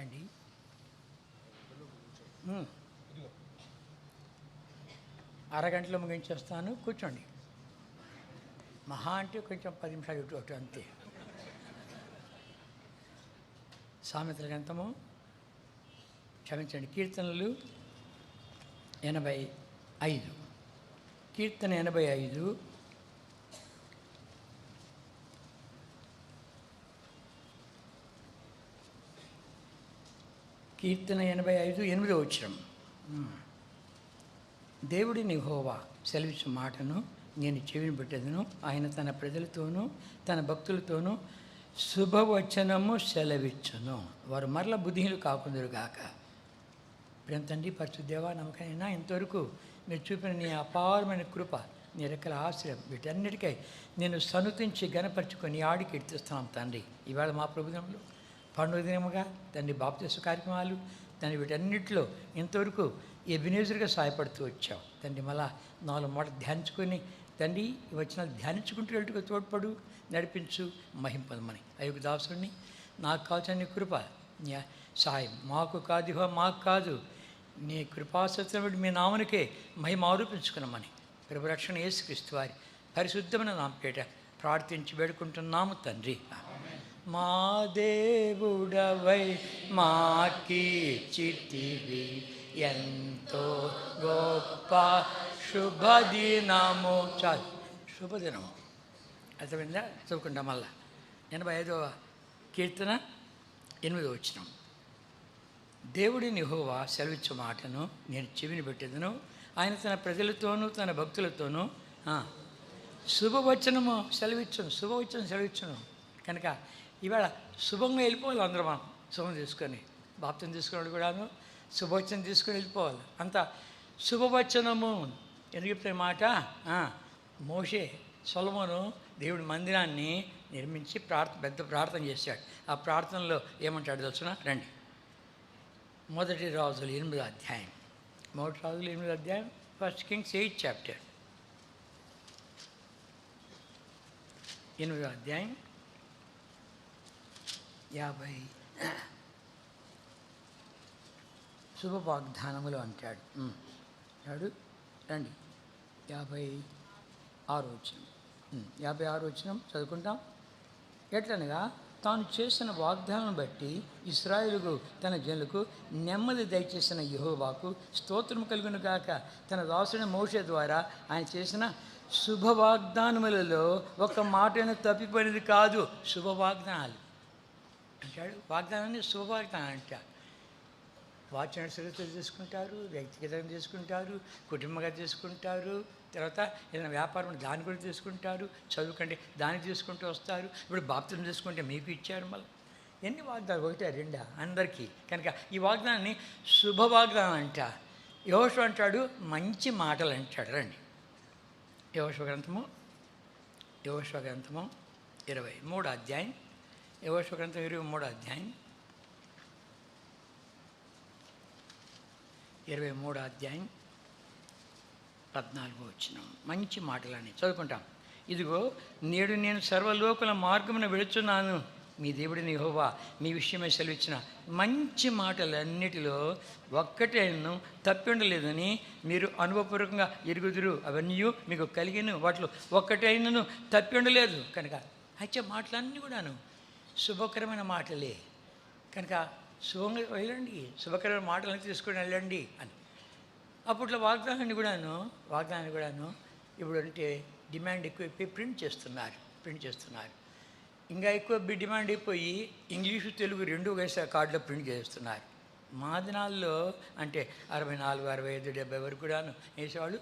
రండి. అరగంటలో ముగించేస్తాను, కూర్చోండి. మహా అంటే కొంచెం 10 నిమిషాలు ఇటు అటు అంతే. సామెతల గ్రంథము, క్షమించండి, కీర్తనలు 85. కీర్తన 85. కీర్తన 85, 8వ వచనం. దేవుడి యెహోవా సెలవిచ్చు మాటను నేను చెవిని పెట్టెదను. ఆయన తన ప్రజలతోనూ తన భక్తులతోనూ శుభవచనము సెలవిచ్చును. వారు మరల బుద్ధిహీనులు కాకుందురుగాక. ప్రేమ తండ్రి, పరిశుద్ధ నమ్మకమైనా ఇంతవరకు మీరు చూపిన నీ అపారమైన కృప, నీ రెక్కల ఆశ్రయం, వీటన్నిటికై నేను సనుతించి గణపరుచుకొని ఆడికి ఎడుతున్నాం తండ్రి. ఇవాళ మా ప్రభుత్వంలో పండుగ దినముగా తండ్రి బాప్తిస్మ కార్యక్రమాలు తండ్రి వీటన్నిటిలో ఇంతవరకు ఎబినేజర్గా సహాయపడుతూ వచ్చావు తండ్రి. మళ్ళా 4 మాటలు ధ్యానించుకొని తండ్రి వచ్చిన ధ్యానించుకుంటూ వెళ్ళుగా తోడ్పడు, నడిపించు, మహింపదమని. అయ్యొక దాసుని నాకు కావాల్సిన నీ కృప, నీ సహాయం మాకు కాదు, మాకు కాదు, నీ కృపాసత్యం మీ నామనికే మహిమ ఆరోపించుకున్నామని ప్రభురక్షణ యేసుక్రీస్తు వారి పరిశుద్ధమైన నామపేట ప్రార్థించి వేడుకుంటున్నాము తండ్రి. మా దేవుడవై మాకీర్చితివి ఎంతో గొప్ప శుభదినము. చాలు, శుభదినము అర్థమైందా? చదువుకుంటాం మళ్ళా. 85వ కీర్తన 8వ వచనం. దేవుడి యెహోవా సెలవిచ్చు మాటను నేను చెవిని పెట్టెదను. ఆయన తన ప్రజలతోనూ తన భక్తులతోనూ శుభవచనము సెలవిచ్చును. శుభవచనం సెలవిచ్చును కనుక ఇవాళ శుభంగా వెళ్ళిపోవాలి. అందరూ మనం శుభం తీసుకొని, బాప్తం తీసుకున్నాడు కూడాను శుభవచనం తీసుకొని వెళ్ళిపోవాలి. అంత శుభవచనము ఎందుకు చెప్తే మాట, మోషే సొలొమోను దేవుడి మందిరాన్ని నిర్మించి పెద్ద ప్రార్థన చేశాడు. ఆ ప్రార్థనలో ఏమంటాడు తెలుసున? రండి. 1 రాజులు 8వ అధ్యాయం. 1 రాజులు 8వ అధ్యాయం, 1 Kings 8 chapter. 8వ అధ్యాయం 50 శుభ వాగ్దానములు అంటాడు. రండి. 56వ వచనం. 56వ వచనం చదువుకుంటాం. ఎట్లనగా తాను చేసిన వాగ్దానం బట్టి ఇశ్రాయేలుకు తన జనులకు నెమ్మది దయచేసిన యెహోవాకు స్తోత్రం కలుగును గాక. తన దాసుని మోషే ద్వారా ఆయన చేసిన శుభ వాగ్దానములలో ఒక మాటను తప్పిపోయినది కాదు. శుభవాగ్దానాలు అంటాడు. వాగ్దానాన్ని శుభవాగ్దానం అంటారు. వాచన సురక్షలు తీసుకుంటారు, వ్యక్తిగతంగా తీసుకుంటారు, కుటుంబంగా తీసుకుంటారు, తర్వాత ఏదైనా వ్యాపారం దాన్ని కూడా తీసుకుంటారు, చదువుకంటే దాన్ని తీసుకుంటూ వస్తారు. ఇప్పుడు బాప్తిజం తీసుకుంటే మీకు ఇచ్చారు. మళ్ళీ ఎన్ని వాగ్దానాలు? 1, 2 అందరికీ. కనుక ఈ వాగ్దానాన్ని శుభవాగ్దానం అంట. యెహోషువ అంటాడు మంచి మాటలు అంటాడు. రండి. యెహోషువ గ్రంథము 23వ అధ్యాయం. యెహోషువ గ్రంథం 23వ అధ్యాయం 23వ అధ్యాయం 14వ వచనం. మంచి మాటలని చదువుకుంటాం. ఇదిగో నేడు నేను సర్వలోకుల మార్గమున వెళుచున్నాను. మీ దేవుడిని యెహోవా మీ విషయమై సెలవిచ్చిన మంచి మాటలన్నిటిలో ఒక్కటేను తప్పి ఉండలేదని మీరు అనుభవపూర్వకంగా ఎరుగుదురు. అవన్నీ మీకు కలిగిన వాటిలో ఒక్కటైనను తప్పి ఉండలేదు. కనుక అయితే మాటలన్నీ కూడాను శుభకరమైన మాటలే. కనుక శుభంగా వెళ్ళండి, శుభకరమైన మాటలను తీసుకొని వెళ్ళండి అని. అప్పట్లో వాగ్దానాన్ని కూడాను ఇప్పుడు అంటే డిమాండ్ ఎక్కువైపోయి ప్రింట్ చేస్తున్నారు. ఇంకా ఎక్కువ డిమాండ్ అయిపోయి ఇంగ్లీషు తెలుగు 2 వేసే కార్డులో ప్రింట్ చేస్తున్నారు. మా దినాల్లో అంటే 64, 65, 70 వరకు కూడాను వేసేవాళ్ళు,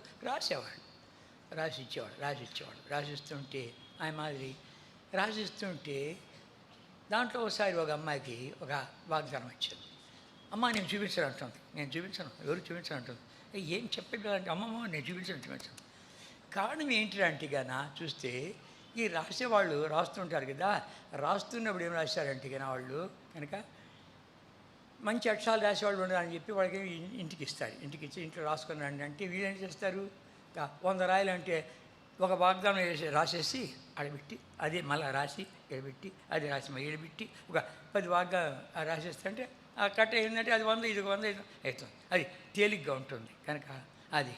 రాసిస్తుంటే ఆయన మాదిరి రాసిస్తుంటే దాంట్లో ఒకసారి ఒక అమ్మాయికి ఒక వాగ్దానం వచ్చింది. అమ్మ నేను చూపించను అంటుంది. ఎవరు చూపించను అంటుంది. ఏం చెప్పేదంటే అమ్మమ్మ నేను చూపించను. కారణం ఏంటంటే చూస్తే ఈ రాసేవాళ్ళు రాస్తుంటారు కదా, రాస్తున్నప్పుడు ఏం రాశారంటే వాళ్ళు కనుక మంచి అక్షరాలు రాసేవాళ్ళు ఉండాలని చెప్పి వాళ్ళకి ఇంటికి ఇచ్చి ఇంట్లో రాసుకొని రండి అంటే వీళ్ళు ఏం చేస్తారు, 100 రాయాలంటే ఒక వాగ్దానం రాసేసి ఆడబెట్టి అది మళ్ళీ రాసి ఎడబెట్టి అది రాసి ఎడబెట్టి ఒక 10 వాగ్దానం రాసేస్తే ఆ కట్ట ఏంటంటే అది 100 ఇది 100 అవుతుంది. అది తేలిగ్గా ఉంటుంది కనుక అది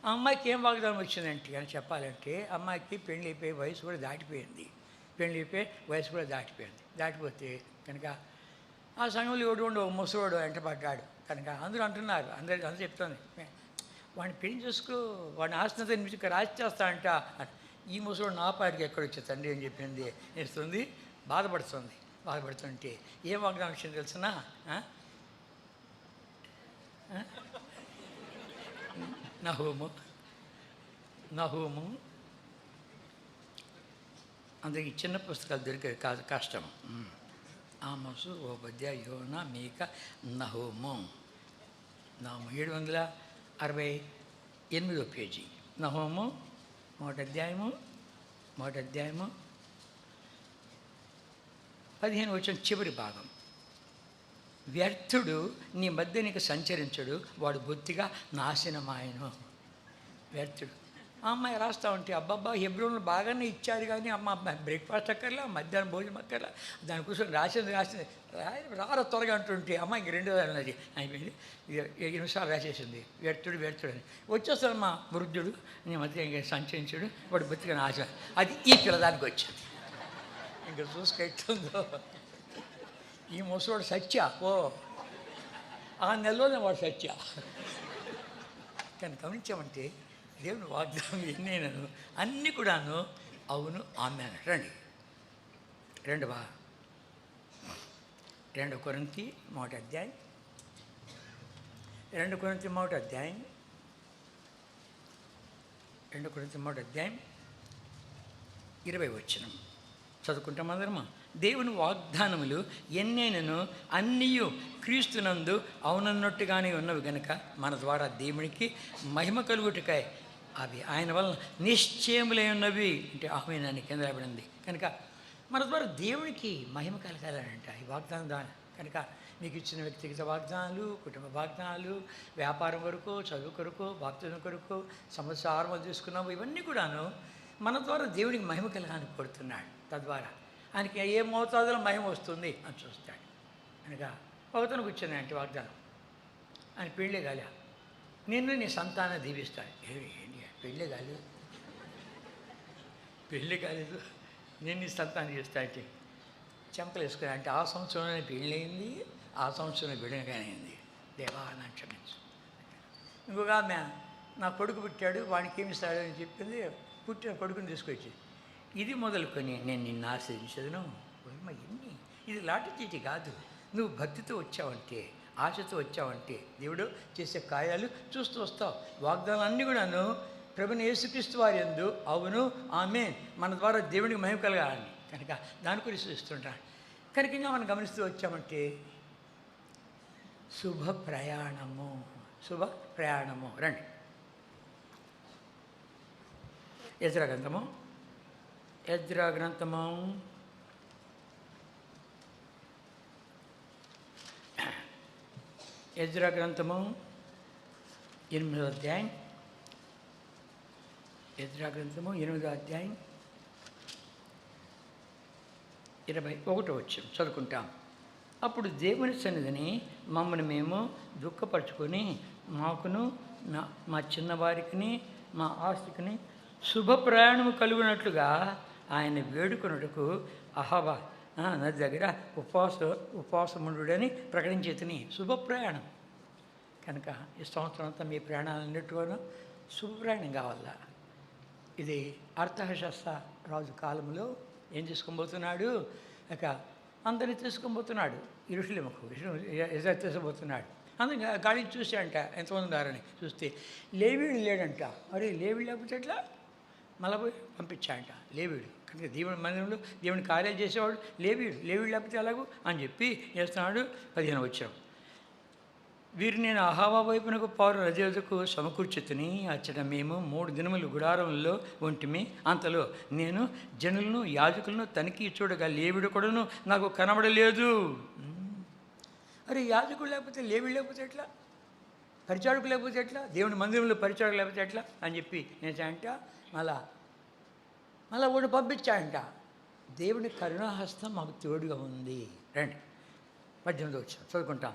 ఆ అమ్మాయికి ఏం వాగ్దానం వచ్చిందంటే అని చెప్పాలంటే అమ్మాయికి పెళ్ళి అయిపోయి వయసు కూడా దాటిపోయింది. పెళ్ళి అయిపోయి వయసు కూడా దాటిపోతే కనుక ఆ సంఘంలో ఎవడు ముసలోడు వెంటపడ్డాడు కనుక అందరూ అంటున్నారు, అందరూ చెప్తుంది వాడిని పెళ్లి చేసుకో, వాడిని ఆస్తితో మీకు రాసి చేస్తా అంట. ఈ ముసలోడు నా పాటికి ఎక్కడొచ్చే తండ్రి అని చెప్పింది నేర్చుంది. బాధపడుతుంటే ఏం వాగ్దానం వచ్చింది తెలుసునా? నహూము అందరికి చిన్న పుస్తకాలు దొరికేది కాదు, కష్టం. ఆమోసు, ఓబద్య, యోనా, మీక, నహూము. 768వ పేజీ. నహూము మొదటి అధ్యాయము 15 వచ్చిన చివరి భాగం. వ్యర్థుడు నీ మధ్య నీకు సంచరించడు, వాడు బొత్తిగా నాశనమాయను. వ్యర్థుడు. ఆ అమ్మాయి రాస్తా ఉంటే అబ్బాబ్బా హెబ్రోన్లు బాగానే ఇచ్చారు కానీ అమ్మ బ్రేక్ఫాస్ట్ అక్కర్లా, మధ్యాహ్నం భోజనం అక్కర్లా, దాని కోసం రాసింది రార త్వరగా అంటుంటే అమ్మాయికి 2 అన్నది అయిపోయింది. 2 నిమిషాలు రాసేసింది వ్యర్థుడు అని. వచ్చేస్తానమ్మా వృద్ధుడు నీ మధ్య ఇంకా సంచరించుడు, వాడు బొత్తిగా నాశనం. అది ఈ పిల్లదానికి వచ్చింది. ఇంకా చూసుకెట్టుందో ఈ ముసలోడు సత్య ఆ నెలలోనే వాడు సత్య. కానీ గమనించామంటే దేవుని వాగ్దానం ఎన్నైనాను అన్నీ కూడాను అవును ఆమె రండి. 2 కొరింథీ మొదటి అధ్యాయం 20 వచనం చదువుకుంటాం అందరమా. దేవుని వాగ్దానములు ఎన్నైనను అన్నీయు క్రీస్తునందు అవునన్నట్టుగానే ఉన్నవి గనుక మన ద్వారా దేవునికి మహిమ కలుగుటకాయ అవి ఆయన వలన నిశ్చయములై ఉన్నవి. అంటే ఆమెనాన్ని కింద రాబడింది కనుక మన ద్వారా దేవునికి మహిమ కలగాలంట ఈ వాగ్దానం దాని కనుక మీకు ఇచ్చిన వ్యక్తిగత వాగ్దానాలు, కుటుంబ వాగ్దానాలు, వ్యాపారం కొరకు, చదువు కొరకు, బాప్తిజం కొరకు, సంవత్సరాలు తీసుకున్నాము, ఇవన్నీ కూడాను మన ద్వారా దేవునికి మహిమ కలగాలని కోరుతున్నాడు. తద్వారా ఆయనకి ఏ మోతాదులో మహిమ వస్తుంది అని చూస్తాడు. అనగా ఒకతను కూర్చున్నాయి అంటే వాగ్దానం ఆయన పెళ్ళే కాలే, నిన్ను నీ సంతానం దీవిస్తాడు. పెళ్ళి కాలేదు నేను నీ సంతానం చేస్తా అంటే చెంపలు వేసుకుని అంటే ఆ సంవత్సరంలో పెళ్ళయింది, ఆ సంవత్సరంలో బిడనగానైంది. దేవా నాకు క్షమించు. ఇంకొక ఆమె నా కొడుకు పుట్టాడు వాడికి ఏమి ఇస్తాడు అని చెప్పింది. పుట్టిన కొడుకుని తీసుకొచ్చి ఇది మొదలుకొని నేను నిన్ను ఆశ్రయించదును. ఎన్ని ఇది లాటి చీటి కాదు. నువ్వు భక్తితో వచ్చావంటే, ఆశతో వచ్చావంటే దేవుడు చేసే కార్యాలు చూస్తూ వస్తావు. వాగ్దానాలన్నీ కూడాను ప్రభుని యేసుక్రీస్తు వారి యందు అవును ఆమేన్ మన ద్వారా దేవునికి మహిమ కలగాలని కనుక దాని గురించి ఇస్తుంటాడు. కనుక ఇంకా మనం గమనిస్తూ వచ్చామంటే శుభ ప్రయాణము రండి. ఎజ్రా గ్రంథము 8వ అధ్యాయం 21వ వచనం చదువుకుంటాం. అప్పుడు దేవుని సన్నిధిని మమ్మల్ని మేము దుఃఖపరుచుకొని మాకును మా చిన్నవారికి మా ఆస్తికిని శుభ ప్రయాణము కలుగునట్లుగా ఆయన వేడుకొనుటకు అహవా నది దగ్గర ఉపవాసముండుడని ప్రకటించేతని శుభ ప్రయాణం కనుక ఈ సంవత్సరం అంతా మీ ప్రయాణాలన్నిటిలోనూ శుభ ప్రయాణం కావాలా. ఇది అర్థశాస్త్ర రాజు కాలంలో ఏం తీసుకొనిపోతున్నాడు, ఇక అందరినీ తీసుకొనిపోతున్నాడు. యెరూషలేముకు ఇజ్రాయెలు తీసుకుపోతున్నాడు. అందరూ గాడి చూసాడంట ఎంతమంది ఉన్నారని చూస్తే లేవీడు లేడంట. అరే లేవీడు లేకపోతే ఎట్లా మళ్ళీ పోయి పంపించాడంట లేవీడు. కనుక దేవుని మందిరంలో దేవుని కార్యాలు చేసేవాడు లేవీడు లేకపోతే ఎలాగూ అని చెప్పి చేస్తున్నాడు. 15వ వచనం. వీరు నేను అహావా వైపునకు పారు రజకు సమకూర్చుతుని అచ్చట మేము 3 దినములు గుడారంలో ఉంటిమి. అంతలో నేను జనులను యాజకులను తనిఖీ చూడగా లేవీడు కూడాను నాకు కనబడలేదు. అరే యాజకుడు లేకపోతే లేవీడు లేకపోతే ఎట్లా, పరిచారకులు లేకపోతే ఎట్లా, దేవుని మందిరంలో పరిచారకులు లేకపోతే ఎట్లా అని చెప్పి ఏంటంట మళ్ళా ఓడి పంపించాడంట. దేవుని కరుణాహస్తం మాకు తోడుగా ఉంది. రండి 18వ వచనం చదువుకుంటాం.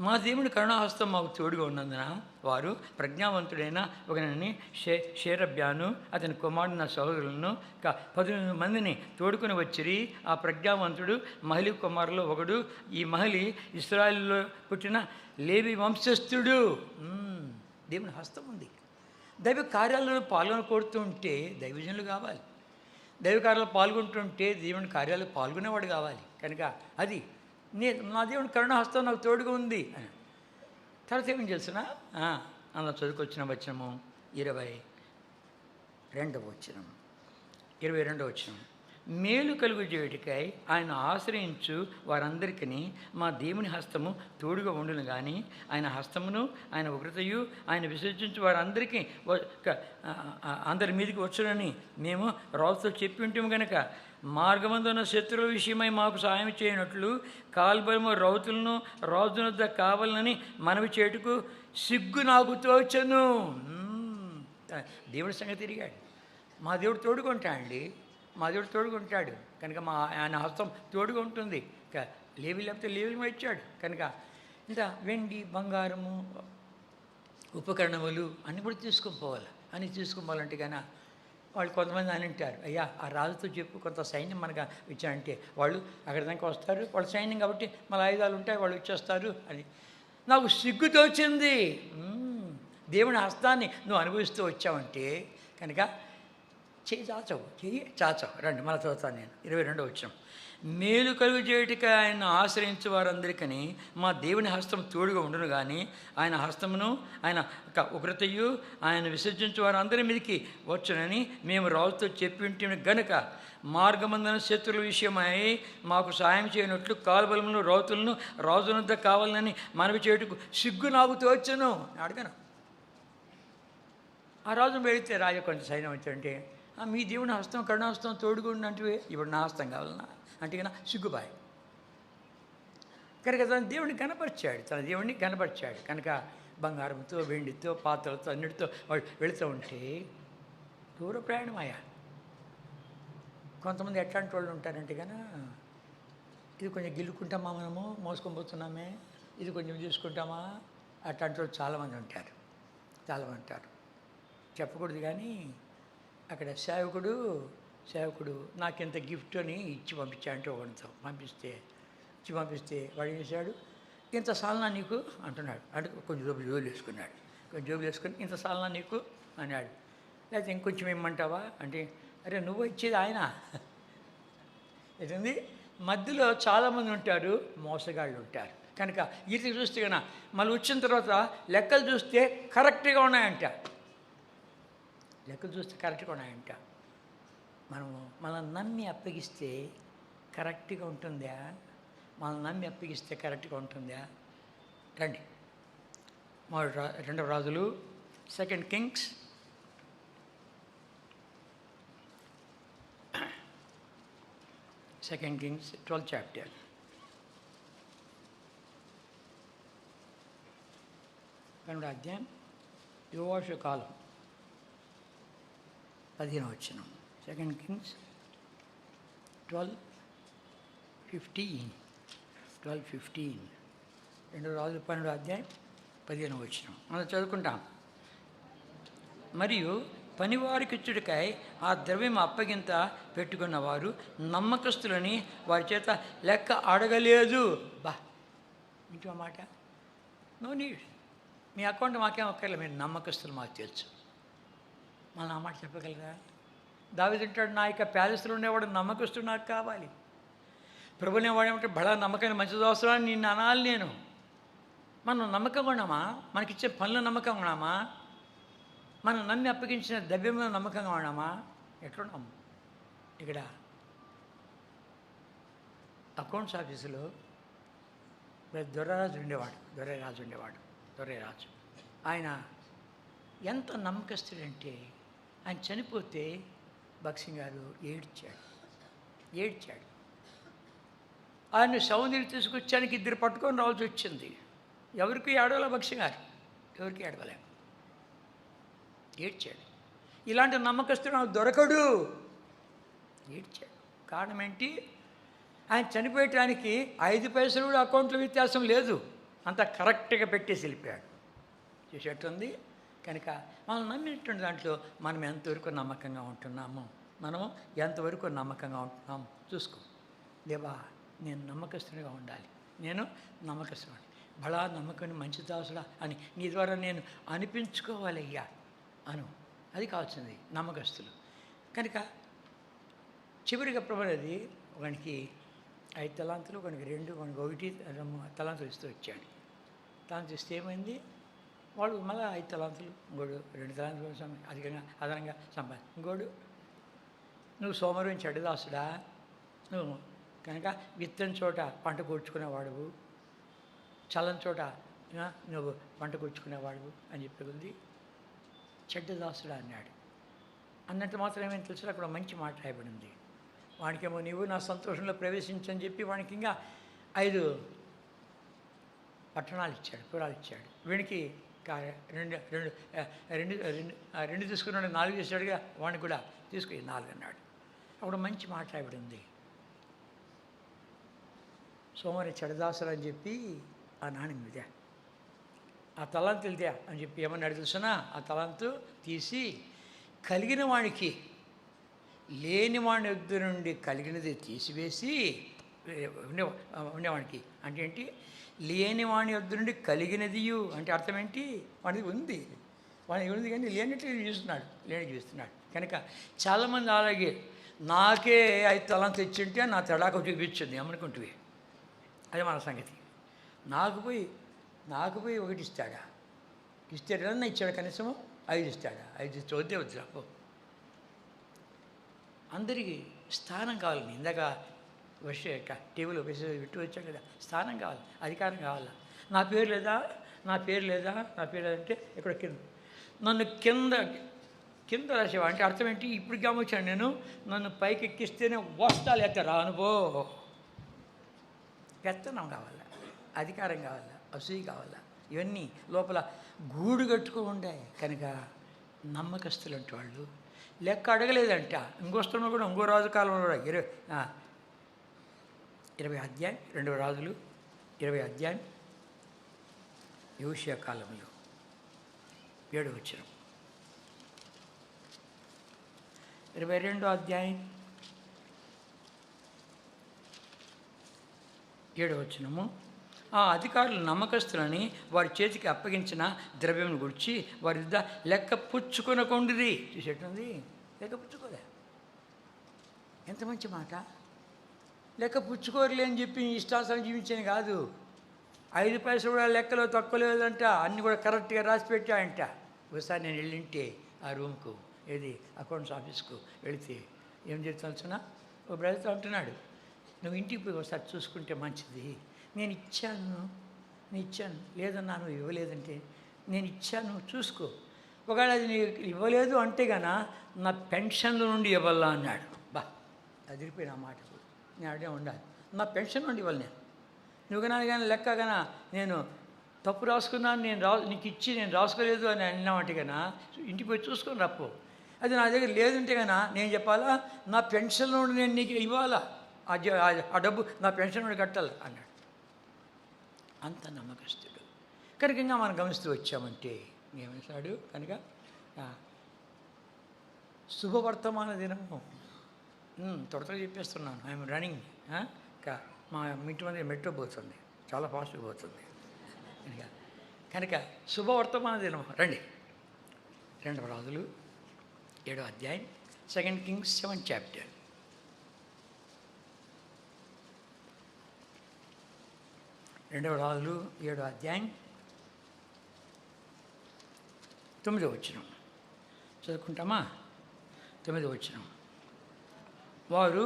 మా దేవుని కరుణాహస్తం మాకు తోడుగా ఉన్నందున వారు ప్రజ్ఞావంతుడైన ఒకరిని షేరబ్యాను అతని కుమారుడు సహోదరులను 18 మందిని తోడుకొని వచ్చిరి. ఆ ప్రజ్ఞావంతుడు మహలి కుమారులో ఒకడు. ఈ మహలి ఇశ్రాయేలులో పుట్టిన లేవి వంశస్థుడు. దేవుని హస్తం ఉంది. దైవ కార్యాలలో పాల్గొనకూడుతుంటే దైవజనులు కావాలి. దైవ కార్యాలు పాల్గొంటుంటే దేవుని కార్యాలు పాల్గొనేవాడు కావాలి. కనుక అది నా దేవుని కరుణాహస్తం నాకు తోడుగా ఉంది అని. తర్వాత ఏమని తెలుసునా, అందులో చదువుకొచ్చిన వచనము 22వ వచనం. మేలు కలుగు చేయుటకై ఆయన ఆశ్రయించు వారందరికీ మా దేవుని హస్తము తోడుగా ఉండును కానీ ఆయన హస్తమును ఆయన ఉగ్రతయు ఆయన విసర్జించు వారందరికీ అందరి మీదకి వచ్చునని మేము రాజుతో చెప్పి ఉంటాము కనుక మార్గమందున్న శత్రువుల విషయమై మాకు సాయం చేయనట్లు కాల్బలము రౌతులను రాజునొద్ద కావాలని మనవి చేటుకు సిగ్గు నాకు తోచను. దేవుడి సంగతి తిరిగాడు. మా దేవుడు తోడుకుంటాడండి. మా దేవుడు తోడుకుంటాడు కనుక ఆయన హస్తం తోడుగా ఉంటుంది. లేవి లేకపోతే లేవిని ఇచ్చాడు కనుక ఇంత వెండి బంగారము ఉపకరణములు అన్నీ కూడా తీసుకొని పోవాలి. అన్నీ తీసుకొని పోవాలంటే కానీ వాళ్ళు కొంతమంది అని అంటారు, అయ్యా ఆ రాజుతో చెప్పు కొంత సైన్యం మనకు ఇచ్చారంటే వాళ్ళు అక్కడి దాకా వస్తారు, వాళ్ళు సైన్యం కాబట్టి మన ఆయుధాలు ఉంటాయి, వాళ్ళు ఇచ్చేస్తారు అని. నాకు సిగ్గుతో వచ్చింది. దేవుని హస్తాన్ని నువ్వు అనుభవిస్తూ వచ్చావంటే కనుక చెయ్యి చాచవు. రండి మన చదువుతాను నేను. 22వ వచనం. మేలు కలుగు చేయుటకై ఆయన ఆశ్రయించే వారందరికీ మా దేవుని హస్తం తోడుగా ఉండును కానీ ఆయన హస్తమును ఆయన ఉగ్రతయు ఆయన విసర్జించే వారందరి మీదకి వచ్చునని మేము రాజుతో చెప్పి ఉంటే గనుక మార్గమందున శత్రువుల విషయమై మాకు సాయం చేయనట్లు కాల్బలమును రౌతులను రాజునొద్ద కావాలని మనవి చేయుటకు సిగ్గు నాకు తోచను అడగను. ఆ రాజును వెళితే రాజు కొంత సైన్యం వచ్చంటే మీ దేవుని హస్తం కరుణాహస్తం తోడుగా అంటే ఇప్పుడు నా హస్తం కావాలన్నా అంటే కన్నా సిగ్గుబాయ్ కనుక తన దేవుడిని కనపరిచాడు కనుక బంగారంతో వెండితో పాత్రలతో అన్నిటితో వాళ్ళు వెళుతూ ఉంటే దూర ప్రయాణమయ్యా. కొంతమంది ఎట్లాంటి వాళ్ళు ఉంటారంటే కన్నా ఇది కొంచెం గిల్లుకుంటామా, మనము మోసుకొని పోతున్నామే, ఇది కొంచెం చూసుకుంటామా, అట్లాంటి వాళ్ళు చాలామంది ఉంటారు. చెప్పకూడదు కానీ అక్కడ సేవకుడు నాకింత గిఫ్ట్ అని ఇచ్చి పంపించాడంటే ఒకరితో పంపిస్తే వాడు ఏం చేశాడు, ఇంత సాలనా నీకు అంటున్నాడు. అంటే కొంచెం జోబులు వేసుకున్నాడు. ఇంత సాలనా నీకు అన్నాడు. లేకపోతే ఇంకొంచెం ఇమ్మంటావా అంటే అరే నువ్వు ఇచ్చేది ఆయన. ఏంటంది మధ్యలో చాలామంది ఉంటారు, మోసగాళ్ళు ఉంటారు. కనుక ఇది చూస్తే కన్నా మళ్ళీ వచ్చిన తర్వాత లెక్కలు చూస్తే కరెక్ట్గా ఉన్నాయంట. మనల్ని నమ్మి అప్పగిస్తే కరెక్ట్గా ఉంటుందా? రండి 2వ రాజులు 2 కింగ్స్ 12th chapter. 12వ అధ్యాయం యోవాషు కాలం 15వ వచనం. 2 Kings 12:15 2 రాజులు 12వ అధ్యాయం 15వ వచనం మనం చదువుకుంటాం. మరియు పనివారికిచ్చుడికై ఆ ద్రవ్యం అప్పగింత పెట్టుకున్న వారు నమ్మకస్తులని వారి చేత లెక్క అడగలేదు. ఇంటి మాట నో నీడ్, మీ అకౌంట్ మాకేం ఒక్కర్లేదు, మీరు నమ్మకస్తులు మాకు తెలుసు. మళ్ళీ ఆ మాట చెప్పగలరా? దావీదుంటాడు, నా యొక్క ప్యాలెస్లో ఉండేవాడు నమ్మకస్తుడు నాకు కావాలి. ప్రభునే వాడేమంటే బడా నమ్మకాన్ని మంచిది అవసరాన్ని నిన్ను అనాలి నేను. మనం నమ్మకంగా ఉన్నామా? మనకిచ్చే పనులు నమ్మకంగా ఉన్నామా? మనం నమ్మి అప్పగించిన ద్రవ్యంలో నమ్మకంగా ఉన్నామా? ఎట్లున్నాము? ఇక్కడ అకౌంట్స్ ఆఫీసులో దొర్రరాజు ఉండేవాడు. ఆయన ఎంత నమ్మకస్తుడంటే ఆయన చనిపోతే భక్సింగ్ గారు ఏడ్చాడు. ఆయన సౌందర్యం తీసుకొచ్చానికి 2 పట్టుకొని రావాల్సి వచ్చింది. ఎవరికి ఏడవలే భక్సింగ్ గారు, ఎవరికి ఏడవలే, ఏడ్చాడు. ఇలాంటి నమ్మకస్తుడు నాకు దొరకడు, ఏడ్చాడు. కారణం ఏంటి? ఆయన చనిపోయటానికి 5 పైసలు కూడా అకౌంట్లో వ్యత్యాసం లేదు, అంత కరెక్ట్గా పెట్టేసి వెళ్ళిపోయాడు. చూసేట్టుంది. కనుక మనం నమ్మినటువంటి దాంట్లో మనం ఎంతవరకు నమ్మకంగా ఉంటున్నాము, మనము ఎంతవరకు నమ్మకంగా ఉంటున్నాము చూసుకో. దేవా, నేను నమ్మకస్తునిగా ఉండాలి, నేను నమ్మకస్తుని, బలా నమ్మకని మంచి దాసుడా అని నీ ద్వారా నేను అనిపించుకోవాలయ్యా అను. అది కావాల్సింది నమ్మకస్తులు. కనుక చివరిగా ప్రభువుది ఒకనికి 5 తలాంతులు, ఒకనికి 2, ఒకనికి 1 తలాంతులు ఇస్తూ వచ్చాడు. తలాంతులు ఇస్తే ఏమైంది, వాడు మళ్ళీ 5 తలాంతులు, ఇంకోడు 2 తలాంతులు అధికంగా అదనంగా సంపాదించి, ఇంకోడు నువ్వు సోమవారం చెడ్డదాసుడా, నువ్వు కనుక విత్తని చోట పంట కూర్చుకునేవాడువు, చల్లని చోట నువ్వు పంట కూర్చుకునేవాడువు అని చెప్పి చెడ్డదాసుడా అన్నాడు. అన్నట్టు మాత్రం ఏమైనా తెలుసు, అక్కడ మంచి మాట రాయబడింది. వాడికేమో నీవు నా సంతోషంలో ప్రవేశించని చెప్పి వాడికి ఇంకా 5 పట్టణాలు ఇచ్చాడు, పురాలు ఇచ్చాడు. వీడికి రెండు తీసుకున్నాడు, 4 చేశాడుగా, వాడిని కూడా తీసుకుని 4 అన్నాడు. అప్పుడు మంచి మాట రాయబడింది. సోమవారి చెడదాసులు అని చెప్పి ఆ నాణ్యం ఇదే, ఆ తలాంతు ఇదే అని చెప్పి ఏమన్నాడు తెలుసునా, ఆ తలాంతు తీసి కలిగిన వాడికి లేని వాడి వద్ద నుండి కలిగినది తీసివేసి ఉండేవాడికి, అంటే ఏంటి, లేని వాడి వద్ద నుండి కలిగినదియు అంటే అర్థం ఏంటి, వాడిది ఉంది, వాడికి ఉంది కానీ లేనట్లు చూస్తున్నాడు, లేని చూస్తున్నాడు. కనుక చాలామంది అలాగే నాకే 5 తలాంతు ఇచ్చింటే నా తడాక చూపించింది ఏమనుకుంటువి, అది మన సంగతి. నాకు పోయి 1 ఇస్తాడా, ఇస్తే ఏదన్నా ఇచ్చాడు, కనీసం 5 ఇస్తాడా, 5 ఇస్తే వద్దే వద్దు అప్పు. అందరికీ స్థానం కావాలి. ఇందాక టీవీలో విట్టు వచ్చాం కదా, స్థానం కావాలి, అధికారం కావాలా. నా పేరు లేదా అంటే ఇక్కడ నన్ను కింద రాసేవా అంటే అర్థం ఏంటి, ఇప్పుడు గమనించాను నేను, నన్ను పైకి ఎక్కిస్తేనే వస్తా, లేకపోతే రానుబో. పెత్తనం కావాలా, అధికారం కావాలా, అసూయ కావాలా, ఇవన్నీ లోపల గూడు కట్టుకుని ఉండే. కనుక నమ్మకస్తులు అంటే వాళ్ళు లెక్క అడగలేదంట. ఇంకొస్తున్నా కూడా ఇంకో రాజు కాలంలో కూడా 20 అధ్యాయం 2 రాజులు 20 అధ్యాయం యోషియా కాలంలో 7 వచనం, 22 అధ్యాయం 7 వచనము. ఆ అధికారులు నమ్మకస్తులని వారి చేతికి అప్పగించిన ద్రవ్యం గురించి వారి యుద్ధ లెక్క పుచ్చుకొనకుండిరి. చూసేటుంది, లెక్క పుచ్చుకోలే. ఎంత మంచి మాట, లెక్క పుచ్చుకోరలే అని చెప్పి ఇష్టానుసారం జీవించాను కాదు. 5 పైసలు కూడా లెక్కలో తక్కువ లేదంట, అన్నీ కూడా కరెక్ట్గా రాసి పెట్టాయంట. ఒకసారి నేను వెళ్ళింటే ఆ రూమ్కు, ఏది అకౌంట్స్ ఆఫీస్కు వెళితే ఏం చేస్తున్నా, ఓ బ్రదర్తో అంటున్నాడు, నువ్వు ఇంటికి పోయి ఒకసారి చూసుకుంటే మంచిది, నేను ఇచ్చాను లేదన్నా నువ్వు ఇవ్వలేదంటే నేను ఇచ్చాను చూసుకో, ఒకవేళ అది నీకు ఇవ్వలేదు అంటే గాన నా పెన్షన్ల నుండి ఇవ్వాలా అన్నాడు. బా, అదిరిపోయిన ఆ మాటకు నేను అడే ఉండాలి, నా పెన్షన్ నుండి ఇవ్వాలి నువ్వు కానీ లెక్క కన్నా నేను తప్పు రాసుకున్నాను, నీకు ఇచ్చి నేను రాసుకోలేదు అని అన్నామంటే కన్నా ఇంటికి పోయి చూసుకొని రప్పు. అది నా దగ్గర లేదంటే కన్నా నేను చెప్పాలా, నా పెన్షన్ నుండి నేను నీకు ఇవ్వాలా, ఆ డబ్బు నా పెన్షన్ నుండి కట్టాలి అన్నాడు. అంత నమ్మకస్తుడు. కనుక ఇంకా మనం గమనిస్తూ వచ్చామంటే ఏమన్నాడు కనుక శుభవర్తమాన దినము. త్వరగా చెప్పేస్తున్నాను, ఐఎమ్ రన్నింగ్. మా ఇంటి మంది మెట్రో పోతుంది, చాలా ఫాస్ట్గా పోతుంది. కనుక శుభవర్తమాన దినం రండి. 2 రాజులు 7 అధ్యాయం 2 Kings 7 చాప్టర్. 2 రాజులు 7 అధ్యాయం 9 వచనం చదువుకుంటామా. 9 వచనం. వారు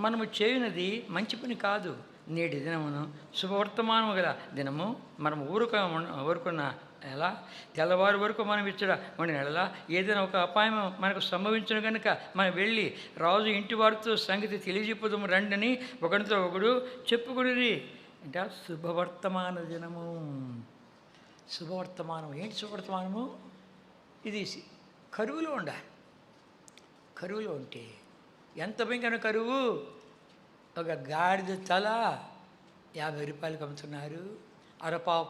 మనము చేయునది మంచి పని కాదు, నేటి దినమును శుభవర్తమానము గల దినము, మనం ఊరుకున్న ఎలా తెల్లవారు వరకు మనం ఇచ్చడ ఉండిన ఎలా ఏదైనా ఒక అపాయం మనకు సంభవించను కనుక మనం వెళ్ళి రాజు ఇంటి వారితో సంగతి తెలియజెప్పుదాము రండని ఒకరితో ఒకడు చెప్పుకుని. అంటే శుభవర్తమాన దినము. శుభవర్తమానం ఏంటి? శుభవర్తమానము ఇది కరువులో ఉండాలి. కరువులో ఉంటే ఎంత భయంకర కరువు, ఒక గాడిద తల 50 రూపాయలకు అమ్ముతున్నారు.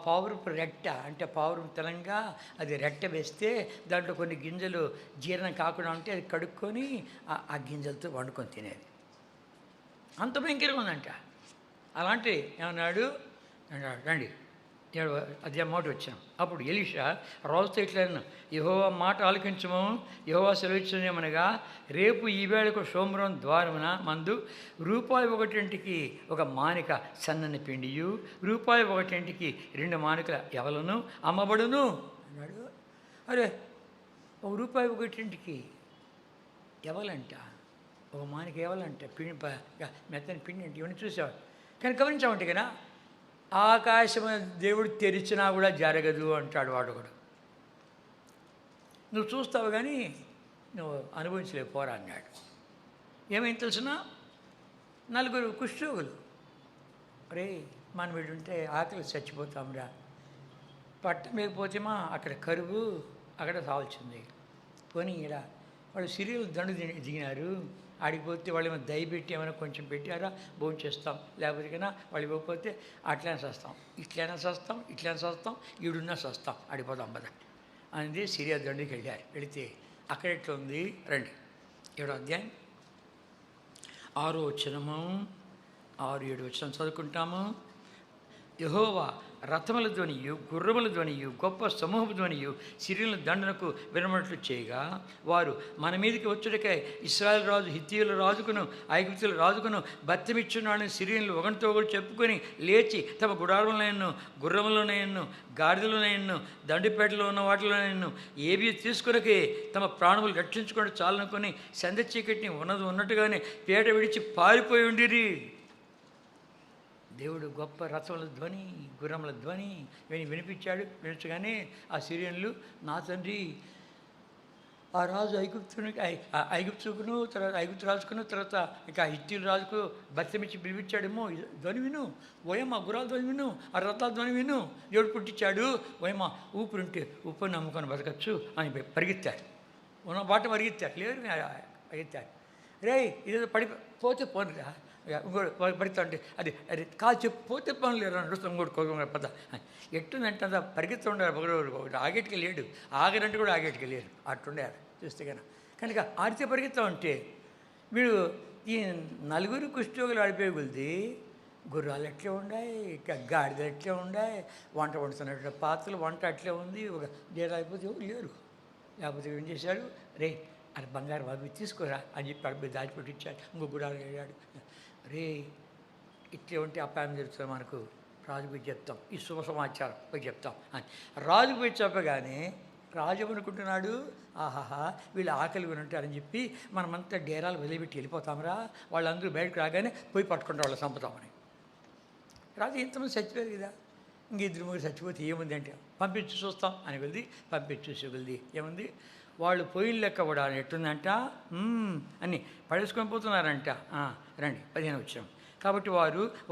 పావురపు రెట్ట, అంటే పావురం తెలంగా అది రెట్ట వేస్తే దాంట్లో కొన్ని గింజలు జీర్ణం కాకుండా ఉంటే అది కడుక్కొని ఆ గింజలతో వండుకొని తినేది. అంత భయంకరంగా ఉందంట. అలాంటి ఏమన్నాడు, రండి అదే మాట వచ్చాం. అప్పుడు ఎలీషా రాజుతో ఇట్లా, యెహోవా మాట ఆలకించము, యెహోవా సెలవిచ్చునేమనగా, రేపు ఈ వేళకు సోమరం ద్వారమున మందు ₹1 ఒక మానిక సన్నని పిండియు, ₹1 2 మానికల ఎవలను అమ్మబడును అన్నాడు. అరే, ₹1 ఎవలంట, ఒక మానిక ఎవలంట, పిండి మెత్తని పిండి అంటే ఇవన్నీ చూసేవాడు. కానీ గమనించామంటే కదా, ఆకాశం దేవుడు తెరిచినా కూడా జరగదు అంటాడు వాడు కూడా. నువ్వు చూస్తావు కానీ నువ్వు అనుభవించలేవు, పోరా అన్నాడు. ఏమైంది తెలిసిన, 4 కుష్ఠరోగులు, అరే మనం వీడుంటే ఆకలి చచ్చిపోతాంరా, పట్టలేకపోతేమా అక్కడ కరువు, అక్కడ సాల్చింది పోనీ ఇలా వాళ్ళు సిరియలు దండు దిగినారు. ఆడిపోతే వాళ్ళు ఏమైనా దయ పెట్టి ఏమైనా కొంచెం పెట్టారా, భోజనం చేస్తాం, లేకపోతే కన్నా వాళ్ళు ఇవ్వకపోతే అట్లనే చేస్తాం, ఇట్లైనా చేస్తాం, ఇట్లైనా చేస్తాం, ఈడున్నా చేస్తాం, ఆడిపోతాం పద అనేది సిరియా దండుకి వెళ్ళారు. వెళితే అక్కడ ఎట్లా ఉంది, రండి 7వ అధ్యాయం 6వ వచనము, 6, 7 వచనం చదువుకుంటాము. యెహోవా రథముల ధ్వనియు, గుర్రముల ధ్వనియు, గొప్ప సమూహ ధ్వనియు సిరియల దండనకు వినమట్లు చేయగా, వారు మన మీదకి వచ్చుటకై ఇశ్రాయేలు రాజు హిత్తీయుల రాజుకును ఐగుప్తుల రాజుకును బత్తెమిచ్చున్నాడని సిరియన్లు ఒకరితో ఒకరు చెప్పుకొని లేచి తమ గుడారములైనను, గుర్రములనైనను, గాడిదలనైనను, దండుపేటలో ఉన్న వాటిలోనైనను ఏవి తీసుకునకే తమ ప్రాణములు రక్షించుకొని చాలనుకొని సంధ్య చీకటిని ఉన్నట్టుగానే పేట విడిచి పారిపోయి ఉండిరి. దేవుడు గొప్ప రథముల ధ్వని, గుర్రముల ధ్వని వినిపించాడు. వినిపించగానే ఆ సిరియన్లు, నా తండ్రి, ఆ రాజు ఐగుప్తుకును, తర్వాత ఐగుప్తు రాజుకును, తర్వాత ఇంకా హిత్తీయుల రాజుకు బత్తెమిచ్చి పిలిపించాడేమో, ధ్వని విను ఓయమ్మ, గుర్రాల ధ్వని విను, ఆ రథాల ధ్వని విను, దేవుడు పుట్టించాడు ఓయమ్మ, ఊపిరింటే ఉప్పు నమ్ముకొని బతకచ్చు అని పరిగెత్తారు. ఉన్న బాట పరిగెత్తారు, లేదు పరిగెత్తారు. రే ఇదేదో పోతే పోనురా, ఇంకోటి పడుతా అంటే అది కాదు చెప్పు, పోతే పనులు లేరు నడుస్తాం, ఇంకోటి పద ఎట్టుందంటే అంతా పరిగెత్తు ఉండారు. ఒకటి ఆగేటికి లేడు, ఆగరంటే కూడా ఆగేటికి లేరు, అట్టుండారు చూస్తే కనుక ఆడితే పరిగెత్తా ఉంటే వీడు ఈ 4 కుష్ఠరోగులు ఆడిపోయే కొలిది గుర్రాలు ఎట్లే ఉన్నాయి, గాడిదలు ఎట్లే ఉన్నాయి, వంట వండుతున్నట్టు పాత్రలు వంట అట్లే ఉంది. ఒక డేరా అయిపోతే ఎవరు లేరు. లేకపోతే ఏం చేశాడు, రే అది బంగారు బాబు తీసుకోరా అని చెప్పి అడిపోయి దాచిపెట్టించాడు. ఇంకో గుడాలు వెళ్ళాడు. రే ఇట్లే ఉంటే అపాయం జరుగుతుంది మనకు, రాజు పోయి చెప్తాం, ఈ శుభ సమాచారం పోయి చెప్తాం అని రాజు పోయి చెప్పగానే రాజు అనుకుంటున్నాడు, ఆహాహా వీళ్ళు ఆకలి కొని ఉంటారని చెప్పి మనమంతా డేరాలు వదిలిపెట్టి వెళ్ళిపోతామరా, వాళ్ళందరూ బయటకు రాగానే పోయి పట్టుకుంటారు, వాళ్ళు చంపుతామని. రాజు ఇంతమంది చచ్చిపోయారు కదా, ఇంక 2-3 చచ్చిపోతే ఏముంది అంటే పంపించి చూస్తాం అని వెళ్ళి పంపించి చూసి వెళ్ళి ఏముంది, వాళ్ళు పొయ్యిలు లెక్క కూడా ఎట్టుందంట అని పడేసుకొని పోతున్నారంట. రండి 15 వచ్చాం. కాబట్టి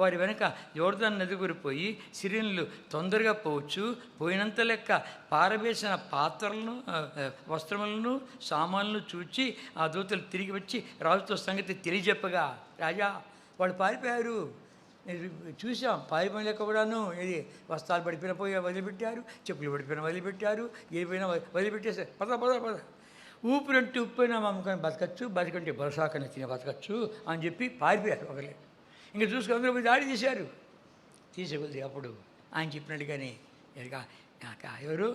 వారి వెనక యోర్దాను నది గురిపోయి సిరియన్లు తొందరగా పోవచ్చు, పోయినంత లెక్క పారవేసిన పాత్రలను, వస్త్రములను, సామాన్లను చూచి ఆ దూతలు తిరిగి వచ్చి రాజుతో సంగతి తెలియజెప్పగా, రాజా వాళ్ళు పారిపోయారు, చూసాం, పారిపోయిన లెక్క కూడాను, ఇది వస్త్రాలు పడిపోయిన పోయి వదిలిపెట్టారు, చెప్పులు పడిపోయిన వదిలిపెట్టారు, ఏమైనా వదిలిపెట్టేసారు, పద ఊపిరంటే ఉప్పైనా అమ్ముకొని బతకచ్చు, బతకంటే బరసాకని తిని బతకచ్చు అని చెప్పి పారిపోయారు ఒకరే. ఇంకా చూసుకుని అందరూ పోయి దాడి చేశారు. తీసేకొద్ది అప్పుడు ఆయన చెప్పినట్టుగానే ఎవరు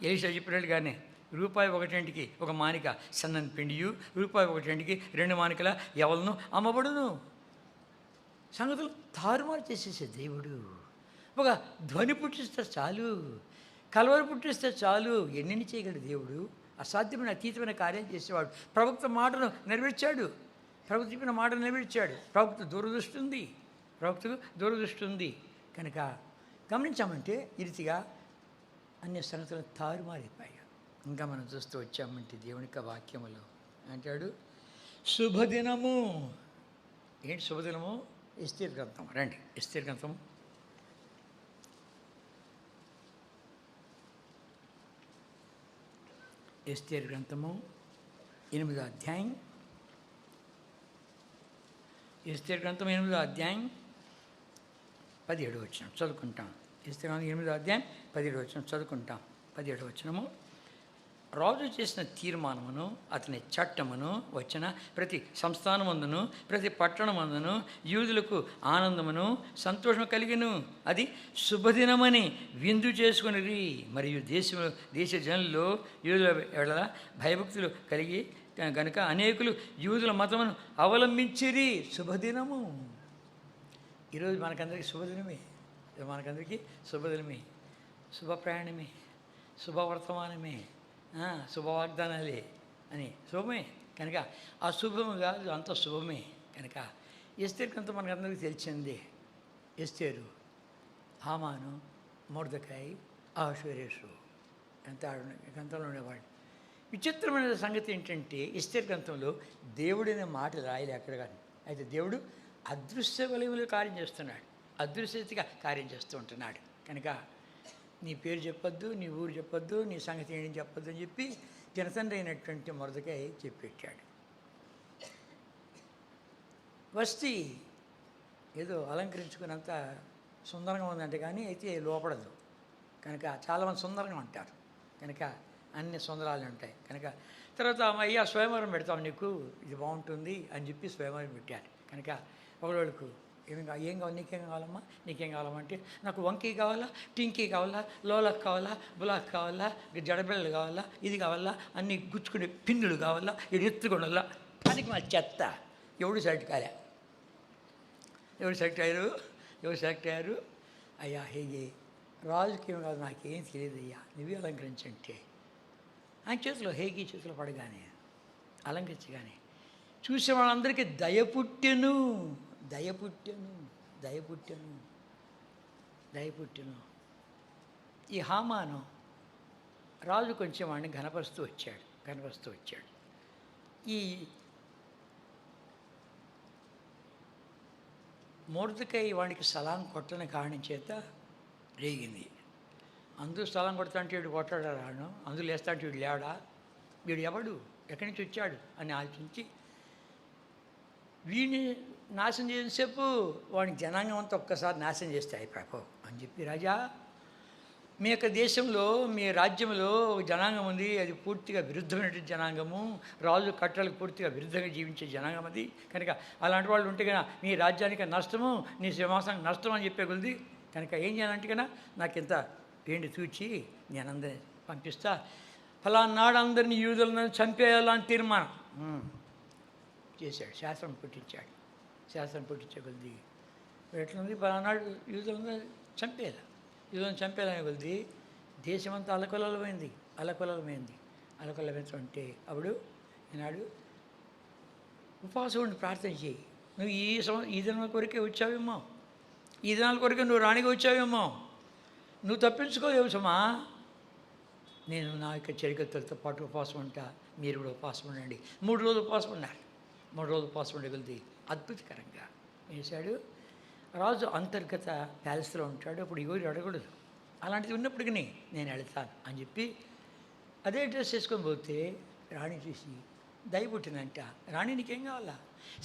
ఎలీషా చెప్పినట్టుగానే ₹1 ఒక మానిక సన్నని పిండియు, ₹1 2 మానికల ఎవలను అమ్మబడును. సంగతులు తారుమారు చేసేసే దేవుడు. ఒక ధ్వని పుట్టిస్తే చాలు, కలవర పుట్టిస్తే చాలు, ఎన్నెన్ని చేయగలడు దేవుడు. అసాధ్యమైన అతీతమైన కార్యం చేసేవాడు. ప్రవక్త మాటను నెరవేర్చాడు, ప్రవక్త చెప్పిన మాటను నెరవేర్చాడు. ప్రవక్తకు దూరదృష్టి ఉంది కనుక గమనించామంటే ఈ రీతిగా అన్ని సంగతులు తారుమారిపోయాయి. ఇంకా మనం చూస్తూ వచ్చామంటే దేవుని యొక్క వాక్యములో అంటాడు శుభదినము. ఏంటి శుభదినము? ఎస్తేరు గ్రంథం, రండి ఎస్తేరు గ్రంథం 8వ అధ్యాయం ఎస్తేరు గ్రంథం 8వ అధ్యాయం 17వ వచనం చదువుకుంటాం. ఎస్తేరు గ్రంథం 8వ అధ్యాయం 17వ వచనం చదువుకుంటాం. 17వ వచనము. రాజు చేసిన తీర్మానమును అతని చట్టమును వచ్చిన ప్రతి సంస్థానమందును ప్రతి పట్టణమందును యూదులకు ఆనందమును సంతోషము కలిగిను. అది శుభదినమని విందు చేసుకునిరి. మరియు దేశ జనుల్లో యూదుల ఎడల భయభక్తులు కలిగి గనుక అనేకులు యూదుల మతమును అవలంబించిరి. శుభదినము. ఈరోజు మనకందరికీ శుభదినమే. మనకందరికీ శుభదినమే, శుభ ప్రయాణమే, శుభవర్తమానమే, శుభవాగ్దానాలే అని శుభమే. కనుక ఆ శుభము కాదు, అంత శుభమే. కనుక ఎస్తేరు కొంత మనకందరికీ తెలిసిందే. ఎస్తేరు, హామాను, మొర్దెకాయి, అహష్వేరోషు గ్రంథంలో ఉండేవాడు. విచిత్రమైన సంగతి ఏంటంటే ఎస్తేరు గ్రంథంలో దేవుడనే మాటలు రాయలే అక్కడ కానీ. అయితే దేవుడు అదృశ్య వలయములు కార్యం చేస్తున్నాడు, అదృశ్యతగా కార్యం చేస్తూ ఉంటున్నాడు. కనుక నీ పేరు చెప్పొద్దు, నీ ఊరు చెప్పొద్దు, నీ సంగతి ఏంటి చెప్పొద్దు అని చెప్పి జనతండ్రి అయినటువంటి మొర్దెకాయి చెప్పెట్టాడు. వస్తీ ఏదో అలంకరించుకున్నంత సుందరంగా ఉందంటే కానీ అయితే లోపడదు. కనుక చాలామంది సుందరంగా ఉంటారు. కనుక అన్ని సుందరాలు ఉంటాయి. కనుక తర్వాత అయ్యా స్వయంవరం పెడతాం నీకు, ఇది బాగుంటుంది అని చెప్పి స్వయంవరం పెట్టారు. కనుక ఒకళ్ళకు ఏం కావాలి, నీకేం కావాలమ్మా, నీకేం కావాలమ్మా అంటే నాకు వంకీ కావాలా, టింకీ కావాలా, లోలక్ కావాలా, బులాక్ కావాలా, జడబిళ్ళలు కావాలా, ఇది కావాలా, అన్నీ గుచ్చుకునే పిన్నులు కావాలా, ఇది ఎత్తుకొండలా. దానికి మా చెత్త. ఎవడు సెలెక్ట్ కాలే. ఎవరు సెలెక్ట్ అయ్యారు? అయ్యా హేగే రాజుకి ఏం కాదు, నాకేం తెలియదు అయ్యా, నువ్వే అలంకరించంటే ఆయన చేతిలో హేగి చేతిలో పడగానే అలంకరించగానే చూసే వాళ్ళందరికీ దయపుట్టెను. ఈ హామాను రాజు కొంచెం వాడిని ఘనపరుస్తూ వచ్చాడు. ఈ మొర్దెకాయి వాడికి సలాం కొట్టని కారణం చేత రేగింది. అందరూ సలాం కొడతా అంటే వీడు కొట్టాడా రాను, అందులో లేస్తా అంటే వీడు లేవడా, వీడు ఎవడు, ఎక్కడి నుంచి వచ్చాడు అని ఆలోచించి వీడిని నాశనం చేసేసేపు వాడిని జనాంగం అంతా ఒక్కసారి నాశనం చేస్తే అయిపోయి అని చెప్పి, రాజా మీ యొక్క దేశంలో మీ రాజ్యంలో ఒక జనాంగం ఉంది, అది పూర్తిగా విరుద్ధమైనటువంటి జనాంగము, రాజు కట్టలకు పూర్తిగా విరుద్ధంగా జీవించే జనాంగం అది. కనుక అలాంటి వాళ్ళు ఉంటే కనుక మీ రాజ్యానికి నష్టము, నీ సింహాసనానికి నష్టం అని చెప్పే కొద్ది. కనుక ఏం చేయాలంటే కన్నా నాకు ఇంత పేండి తూచి నేను అందరినీ పంపిస్తా, ఫలానాడు అందరినీ యూదులను చంపేయాలని తీర్మానం చేశాడు. శాస్త్రం పుట్టించే కొద్ది ఎట్లుంది, ఫలానాడు యూదులను చంపేయాలని కొద్ది దేశమంతా అలకొలమైంది. అంటే అప్పుడు ఈనాడు ఉపవాసం ఉండి ప్రార్థన చేయి. నువ్వు ఈ దినాల కొరకే వచ్చావేమో, ఈ దినాల కొరకే నువ్వు రాణిగా వచ్చావేమో, నువ్వు తప్పించుకోలేవు సుమా. నేను నా యొక్క చరికత్తలతో పాటు ఉపవాసం ఉంటా, మీరు కూడా ఉపవాసం ఉండండి. 3 రోజులు ఉపవాసం ఉన్నారు. 3 రోజులు ఉపవాసం ఉండగలిది అద్భుతకరంగా వేశాడు. రాజు అంతర్గత ప్యాలెస్లో ఉంటాడు, అప్పుడు ఎవరు అడగకూడదు. అలాంటిది ఉన్నప్పటికీ నేను వెళ్తాను అని చెప్పి అదే డ్రెస్ వేసుకొని పోతే రాణి చూసి దయపుట్టిందంట. రాణి నీకేం కావాలా,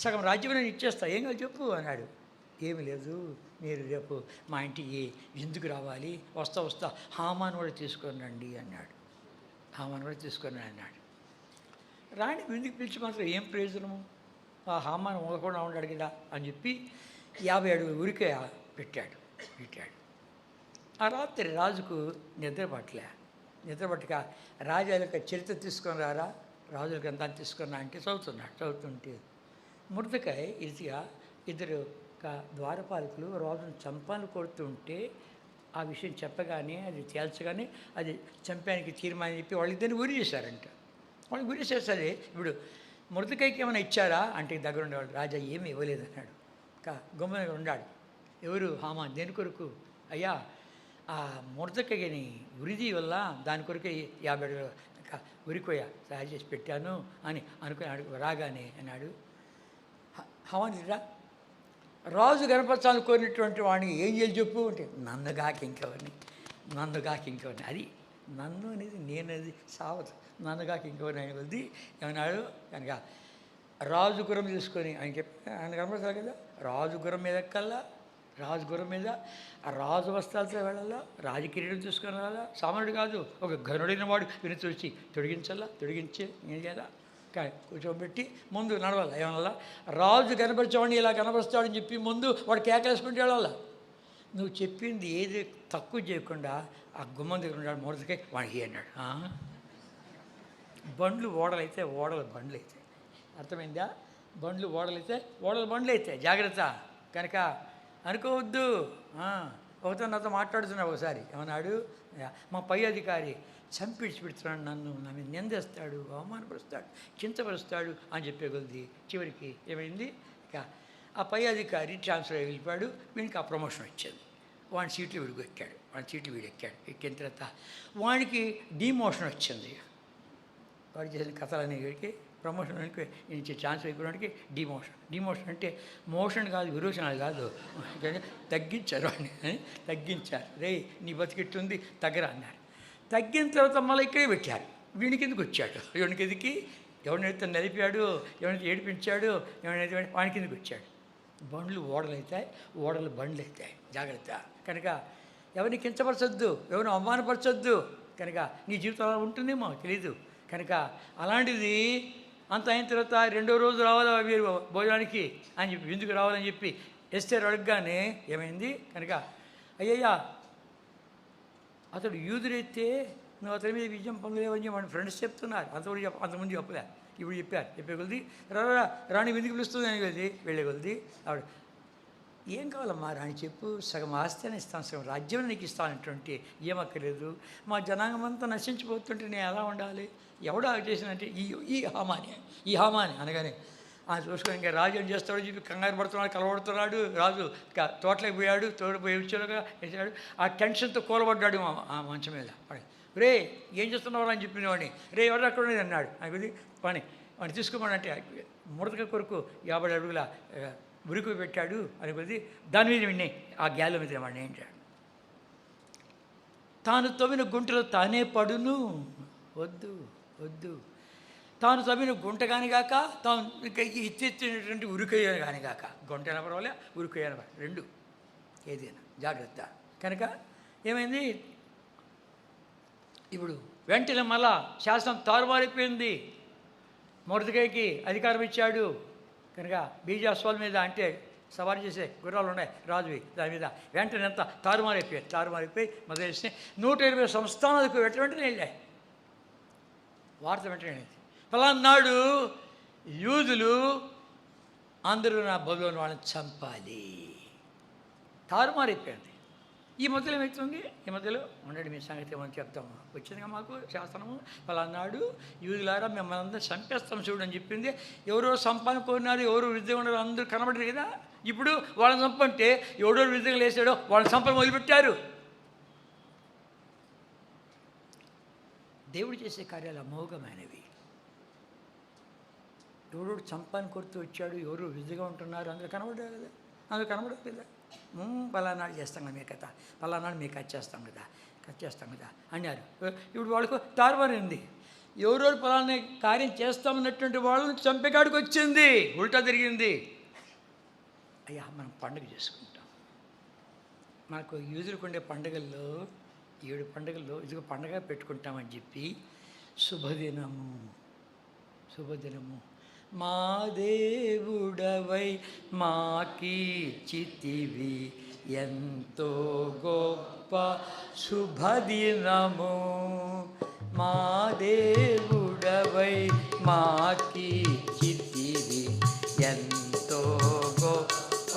సగం రాజ్యం నేను ఇచ్చేస్తా, ఏం కావాలి చెప్పు అన్నాడు. ఏమి లేదు, మీరు రేపు మా ఇంటికి ఎందుకు రావాలి, వస్తా హామాను కూడా తీసుకొని రండి అన్నాడు. రాణి ఎందుకు పిలిచి మాత్రం ఏం ప్రయోజనము, ఆ హామాను మొదకుండా ఉన్నాడు కదా అని చెప్పి 50 అడుగుల ఉరికే పెట్టాడు. ఆ రాత్రి రాజుకు నిద్ర పట్టక రాజుల యొక్క చరిత్ర తీసుకొని రారా, రాజుల గ్రంథాన్ని తీసుకున్నా అంటే చదువుతుంటే మొర్దెకాయి ఇదిగా ఇద్దరు ద్వారపాలకులు రాజును చంపాలని కోరుతుంటే ఆ విషయం చెప్పగానే అది తేల్చగానే అది చంపానికి తీర్మానం చెప్పి వాళ్ళిద్దరిని ఉరి చేశారంట. వాళ్ళు గురి చేస్తారు. ఇప్పుడు మొర్దెకాయికి ఏమైనా ఇచ్చారా అంటే దగ్గర ఉండేవాడు, రాజా ఏమీ ఇవ్వలేదన్నాడు. గమ్మున ఉన్నాడు. ఎవరు, హామాన్. దేని కొరకు? అయ్యా ఆ మొర్దెకాయిని ఉరిది వల్ల దాని కొరకే 50 అడుగుల ఉరికోయ తయారు చేసి పెట్టాను అని అనుకుని రాగానే అన్నాడు, హామాన్ రా, రాజు గణపరచాలని కోరినటువంటి వాడిని ఏం చేయాలి చెప్పు అంటే నన్ను కాకి ఇంకెవరిని. అది నన్ను అనేది నేనది సావదు, నన్ను కాకి ఇంకెవరిని అనేది ఏమన్నాడు. కనుక రాజు గుర్రం తీసుకొని ఆయన కనపడతారు కదా, రాజు గుర్రం మీద ఎక్కల్లా, రాజు గుర్రం మీద ఆ రాజు వస్త్రాలతో వెళ్ళాలా, రాజు కిరీటం తీసుకొని రాలా, సామాన్యుడు కాదు, ఒక ఘనుడైన వాడు విని చూసి తొడిగించి కదా కూర్చోబెట్టి ముందు నడవాలి. ఏమన్నా రాజు కనపరిచేవాడిని ఇలా కనపరుస్తాడని చెప్పి ముందు వాడు కేకలేసుకుంటే వెళ్ళాలా. నువ్వు చెప్పింది ఏది తక్కువ చేయకుండా ఆ గుమ్మం దగ్గర ఉన్నాడు మొదటికే వాడికి అన్నాడు. బండ్లు ఓడలైతే బండ్లు అయితే అర్థమైందా? బండ్లు ఓడలైతే బండ్లు అయితే జాగ్రత్త. కనుక అనుకోవద్దు. ఒకతో నాతో మాట్లాడుతున్నావు ఒకసారి, ఏమన్నాడు, మా పై అధికారి చంపిడిచిపెడుతున్నాడు, నన్ను నా మీద నిందేస్తాడు, అవమానపరుస్తాడు, కించపరుస్తాడు అని చెప్పే కొద్ది చివరికి ఏమైంది, ఇక ఆ పై అధికారి ట్రాన్స్ఫర్ అయ్యి వెళ్ళిపోయాడు. వీడికి ఆ ప్రమోషన్ వచ్చింది. వాడి సీట్లు వీడికి ఎక్కాడు, వాడి సీట్లు వీడు ఎక్కాడు. ఎక్కిన తర్వాత వాడికి డిమోషన్ వచ్చింది. వాడు చేసిన కథలనే వీడికి ప్రమోషన్ నుంచి ట్రాన్స్ఫర్ అయిపోయినకి డిమోషన్ అంటే మోషన్ కాదు, విరోచనాలు కాదు, తగ్గించారు వాడిని, తగ్గించారు. రే నీ బతికిట్టుంది తగ్గరా అన్నారు. తగ్గిన తర్వాత మళ్ళీ ఇక్కడే పెట్టారు. వీడి కిందకి వచ్చాడు. వీడి కిందకి ఎవరినైతే నలిపాడు, ఎవరైతే ఏడిపించాడు, ఎవరైతే వాడి కిందకి వచ్చాడు. బండ్లు ఓడలవుతాయి, ఓడలు బండ్లు అవుతాయి, జాగ్రత్త. కనుక ఎవరిని కించపరచొద్దు, ఎవరిని అవమానపరచొద్దు. కనుక నీ జీవితం అలా ఉంటుందేమో తెలీదు. కనుక అలాంటిది అంత అయిన తర్వాత రెండో రోజు రావాలా మీరు భోజనానికి అని చెప్పి, విందుకు రావాలని చెప్పి ఎస్తేరు అడగగానే ఏమైంది, కనుక అయ్యయ్యా అతడు యూదుడైతే నువ్వు అతని మీద విజయం పొందలేవని చెప్పి మన ఫ్రెండ్స్ చెప్తున్నారు. అంతకుముందు చెప్పలే, ఇప్పుడు చెప్పే కొద్ది రాణి విందుకు పిలుస్తుంది అని కొద్ది వెళ్ళే కొద్ది ఆవిడ ఏం కావాలమ్మా రాణి చెప్పు, సగం ఆస్తి అని ఇస్తాను, సగం రాజ్యం నీకు ఇస్తానంటుంటే ఏమక్కర్లేదు, మా జనాంగం అంతా నశించిపోతుంటే నేను ఎలా ఉండాలి, ఎవడో చేసినంటే ఈ హామాని అనగానే చూసుకొని ఇంకా రాజు ఏం చేస్తాడో చెప్పి కంగారు పడుతున్నాడు, కలవడుతున్నాడు. రాజు తోటలోకి పోయాడు, తోటపోయి వచ్చాడుగా వేసాడు. ఆ టెన్షన్తో కూలబడ్డాడు ఆ మంచం మీద. రే ఏం చేస్తున్నావు అని చెప్పిన వాడిని, రే ఎవరు అక్కడ ఉండేది అన్నాడు. అది వాడిని తీసుకోమనంటే ముడతక కొరకు 50 అడుగుల ఉరికి పెట్టాడు అని కొద్ది దాని మీద విన్నాయి, ఆ గ్యాల మీద వాడిని ఏంటాడు. తాను తవ్విన గుంటలో తానే పడును, వద్దు. తాను తవ్విన గుంట కానిగాక, తాను ఇచ్చినటువంటి ఉరికయ్యాను కానిగాక, గుంట అయినా పర్వాలే, ఉరికయ్యాను రెండు ఏదైనా జాగ్రత్త. కనుక ఏమైంది, ఇప్పుడు వెంటనే మళ్ళా శాసనం తారుమారైపోయింది. మొదటికైకి అధికారం ఇచ్చాడు. కనుక బీజాస్వాల మీద అంటే సవారీ చేసే గుర్రాలు ఉన్నాయి రాజువి, దాని మీద వెంటనే అంతా తారుమారైపోయి మొదలెసి 120 సంస్థానాలకు వెంటనే వెళ్ళాయి. వార్త వెంటనే ఫలానాడు యూదులు అందరూ నా బదులు వాళ్ళని చంపాలి, తారుమారైపోయింది. ఈ మధ్యలో ఏమవుతుంది, ఈ మధ్యలో ఉండండి మీ సంగతి ఏమని చెప్తాము, వచ్చిందిగా మాకు శాసనము, ఫలానాడు యూదులారా మిమ్మల్ని అందరూ చంపేస్తాం చూడని చెప్పింది. ఎవరో సంపాదన కోరినారు, ఎవరో విద్య ఉన్నారు, అందరూ కనబడరు కదా. ఇప్పుడు వాళ్ళని చంపంటే ఎవడో విద్యగా లేసాడో వాళ్ళని చంపని మొదలుపెట్టారు. దేవుడు చేసే కార్యాలు అమోఘమైనవి. ఎవడో చంపాన్ని కొడుతూ వచ్చాడు, ఎవరు విధిగా ఉంటున్నారు, అందరూ కనబడ్డారు కదా, అందరూ కనబడదు కదా. పలానాడు చేస్తాం కదా మీ కథ, పలానాడు మీకు కట్ చేస్తాం కదా అన్నారు. ఇప్పుడు వాళ్ళకు తారుమారింది. ఎవరెవరు పలానా కార్యం చేస్తామన్నటువంటి వాళ్ళని చంపేకాడికి వచ్చింది, ఉల్టా తిరిగింది. అయ్యా మనం పండుగ చేసుకుంటాం. మనకు యూదులకు ఉండే పండుగల్లో 7 పండుగల్లో ఇదిగో పండుగ పెట్టుకుంటామని చెప్పి శుభదినము మా దేవుడవై మాకీచితివి ఎంతో గొప్ప శుభదినము, మా దేవుడవై మాకీచితివి ఎంతో గొప్ప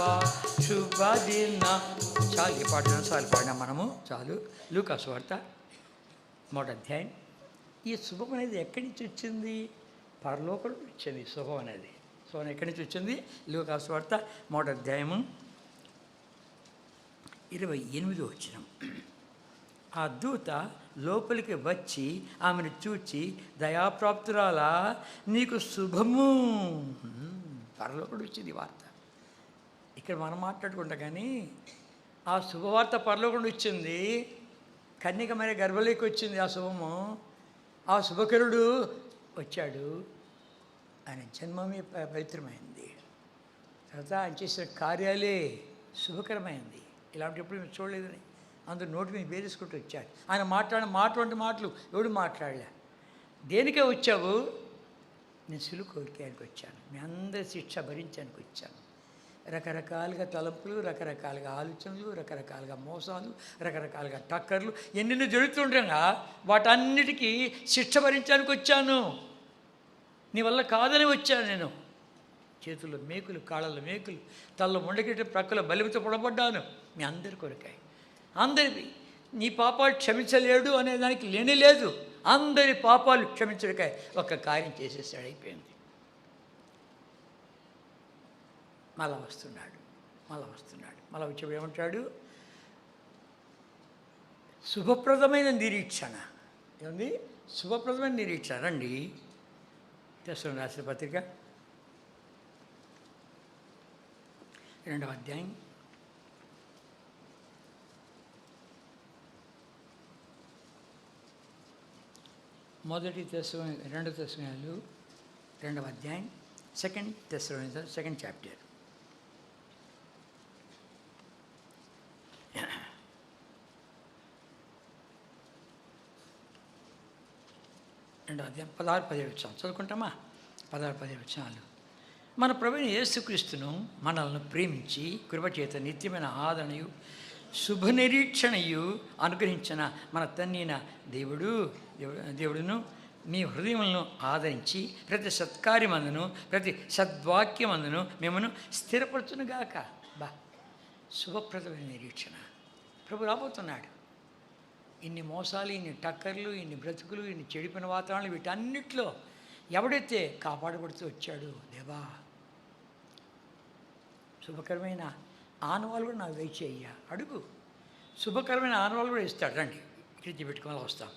శుభదిన. చాలు ఈ పాట సార్లు పాడినా మనము, చాలు. లూకా సువార్త 1వ అధ్యాయం. ఈ శుభం అనేది ఎక్కడి నుంచి వచ్చింది, పరలోకం వచ్చింది. శుభం అనేది ఎక్కడి నుంచి వచ్చింది, లూకా సువార్త 1వ అధ్యాయము 28వ వచనం. ఆ దూత లోపలికి వచ్చి ఆమెను చూచి, దయాప్రాప్తురాలా నీకు శుభము. పరలోకం వచ్చింది వార్త. ఇక్కడ మనం మాట్లాడుకుంటా కానీ ఆ శుభవార్త పరలోకం వచ్చింది. కన్యక మరి గర్భంలోకి వచ్చింది ఆ శుభము. ఆ శుభకరుడు వచ్చాడు. ఆయన జన్మమే పవిత్రమైంది. తర్వాత ఆయన చేసిన కార్యాలే శుభకరమైంది. ఇలాంటి ఎప్పుడు మీరు చూడలేదని అందరూ నోటి మీద బేరేసుకుంటూ వచ్చాడు. ఆయన మాట్లాడిన మాటలు ఎవడు మాట్లాడలే. దేనికే వచ్చావు? నేను సిలువ కోరికానికి వచ్చాను, మీ అందరి శిక్ష భరించడానికి వచ్చాను. రకరకాలుగా తలంపులు, రకరకాలుగా ఆలోచనలు, రకరకాలుగా మోసాలు, రకరకాలుగా టక్కర్లు ఎన్నెన్నో జరుగుతుండగా వాటన్నిటికీ శిక్ష భరించడానికి వచ్చాను. నీ వల్ల కాదని వచ్చాను నేను. చేతుల్లో మేకులు, కాళ్ళల్లో మేకులు, తలలో ముండకెట్టి ప్రక్కల బలిమితో పొడబడ్డాను మీ అందరి కొరకాయి. అందరి నీ పాపాలు క్షమించలేడు అనేదానికి లేనే లేదు. అందరి పాపాలు క్షమించడికాయ ఒక కార్యం చేసేసాడు, అయిపోయింది. మళ్ళా వస్తున్నాడు. మళ్ళా వచ్చేప్పుడు ఏమంటాడు? శుభప్రదమైన నిరీక్షణ. ఏముంది? శుభప్రదమైన నిరీక్షణ. రండి తెస్సలోనికీయులకు రాసిన పత్రిక 2వ అధ్యాయం 2 తెస్సలోనికీయులు 2వ అధ్యాయం 2 తెస్సలోనికీయులు 2nd చాప్టర్. రెండవ అధ్యాయం 16-17 వచనాలు చదువుకుంటామా? 16-17 వచనాలు. మన ప్రభువైన యేసుక్రీస్తును మనల్ని ప్రేమించి కృపచేత నిత్యమైన ఆదరణయు శుభనిరీక్షణయు అనుగ్రహించిన మన తండ్రైన దేవుడును మీ హృదయములను ఆదరించి ప్రతి సత్కార్యమందును ప్రతి సద్వాక్యమందును మిమ్మల్ని స్థిరపరచునుగాక. శుభప్రదమైన నిరీక్షణ. ప్రభు రాబోతున్నాడు. ఇన్ని మోసాలు, ఇన్ని టక్కర్లు, ఇన్ని బ్రతుకులు, ఇన్ని చెడిపోయిన వాతావరణాలు, వీటన్నిటిలో ఎవడైతే కాపాడబడుతూ వచ్చాడు, దేవా శుభకరమైన ఆనవాళ్ళు కూడా నాకు దయచేయ్యా అడుగు. శుభకరమైన ఆనవాళ్ళు కూడా ఇస్తాడు. రండి కీర్తి పెట్టుకోవాలి, వస్తాం.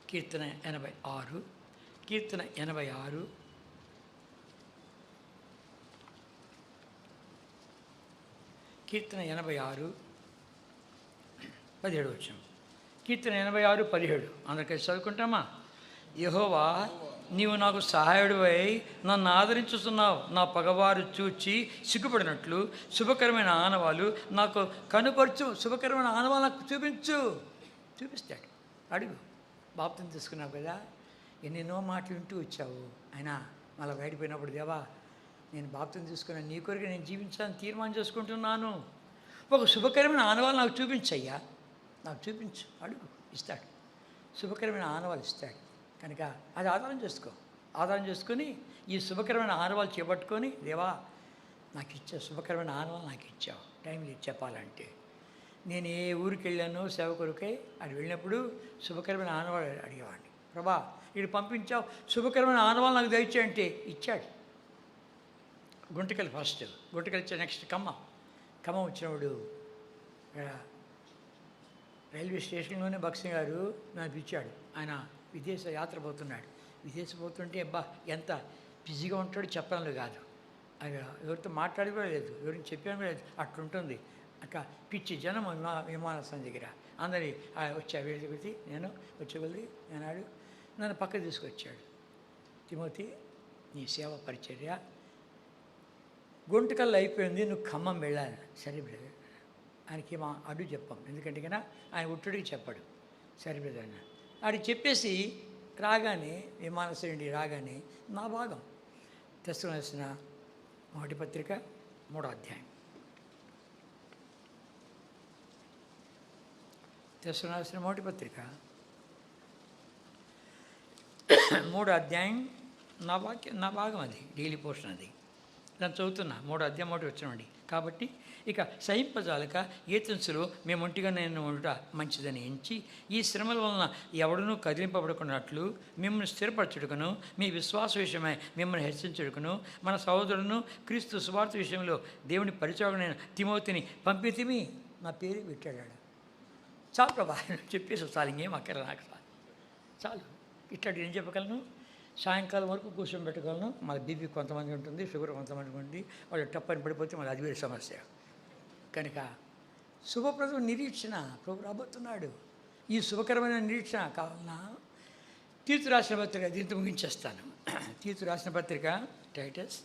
కీర్తన 86 17 వచ్చాం. కీర్తన 86:17 అందరికీ చదువుకుంటామా? యెహోవా నీవు నాకు సహాయుడివై నన్ను ఆదరించుతున్నావు. నా పగవారు చూచి సిగ్గుపడినట్లు శుభకరమైన ఆనవాలు నాకు కనుపరచు. శుభకరమైన ఆనవాలు నాకు చూపిస్తాడు. అడుగు. బాప్తిసం తీసుకున్నావు కదా, ఎన్నెన్నో మాటలు వింటూ వచ్చావు. అయినా మళ్ళీ బయటపోయినప్పుడు, దేవా నేను బాప్తిసం తీసుకున్నాను, నీ కొరకు నేను జీవించాలని తీర్మానం చేసుకుంటున్నాను. ఒక శుభకరమైన ఆనవాలు నాకు చూపించయ్యా, నాకు చూపించు. అడుగు, ఇస్తాడు. శుభకరమైన ఆనవాలు ఇస్తాడు. కనుక అది ఆధారం చేసుకొని ఈ శుభకరమైన ఆనవాలు చేపట్టుకొని, దేవా నాకు ఇచ్చా, శుభకరమైన ఆనవాలు నాకు ఇచ్చావు. టైంలో చెప్పాలంటే నేను ఏ ఊరికి వెళ్ళానో సేవ కొరకై అది వెళ్ళినప్పుడు శుభకరమైన ఆనవాళ్ళు అడిగేవాడిని. ప్రభా ఇటు పంపించావు, శుభకరమైన ఆనవాళ్ళు నాకు దయచేయంటే ఇచ్చాడు. గుంటకల్ ఫస్ట్, గుంటకల్ ఇచ్చా. నెక్స్ట్ ఖమ్మం వచ్చినప్పుడు రైల్వే స్టేషన్లోనే భక్సింగ్ గారు నన్ను పిలిచాడు. ఆయన విదేశ యాత్ర పోతున్నాడు. పోతుంటే ఎంత బిజీగా ఉంటాడో చెప్పడంలో కాదు. ఆయన ఎవరితో మాట్లాడి కూడా లేదు, ఎవరిని చెప్పాను కూడా లేదు. అట్లుంటుంది. అక్క పిచ్చి జనం విమానాశ్రయం దగ్గర అందరి వచ్చి నేను వచ్చేకొద్ది నేనాడు నన్ను పక్క తీసుకొచ్చాడు. తిమోతి, నీ సేవ పరిచర్య గుంటకల్లో అయిపోయింది, నువ్వు ఖమ్మం వెళ్ళాలి. సరే బ్రదర్. ఆయనకి మా అడ్డు చెప్పాం, ఎందుకంటే కన్నా ఆయన ఉట్టుడికి చెప్పాడు. సరే బ్రదర్ అన్న ఆడి చెప్పేసి రాగానే విమానాశ్రయం రాగానే నా భాగం తెస్సలోనికీయులకు మొదటి పత్రిక 3వ అధ్యాయం. తెస్సలోనికీయులకు మొదటి పత్రిక 3వ అధ్యాయం నా భాగం అది, డైలీ పోర్షన్ అది. దాన్ని చదువుతున్నా. 3వ అధ్యాయం 1 వచ్చినండి. కాబట్టి ఇక సహింపజాలక ఏతెన్సులో మేము ఒంటిగా నేను ఉండుట మంచిదని ఎంచి ఈ శ్రమల వలన ఎవడనూ కదిలింపబడుకున్నట్లు మిమ్మల్ని స్థిరపరచుటకును మీ విశ్వాస విషయమై మిమ్మల్ని హెచ్చరించుటకును మన సహోదరులను క్రీస్తు సువార్త విషయంలో దేవుని పరిచారకుడైన తిమోతిని పంపితిమి. నా పేరు పెట్టాడు. చాలు ప్రభా చెప్పేసి చాలు, ఇంకేం అక్కర నాకు చాలు. ఇట్లాంటి ఏం చెప్పగలను? సాయంకాలం వరకు కూర్చొని పెట్టగలను. మళ్ళీ బీపీ కొంతమంది ఉంటుంది, షుగర్ కొంతమందికి ఉంటుంది. వాళ్ళు టప్పని పడిపోతే మళ్ళీ అది వేరే సమస్య. కనుక శుభప్రదమైన నిరీక్షణ ప్రభు రాబోతున్నాడు. ఈ శుభకరమైన నిరీక్షణ కావాలన్నా తీర్పు రాసిన పత్రిక దీంతో ముగించేస్తాను. తీతు రాసిన పత్రిక టైటస్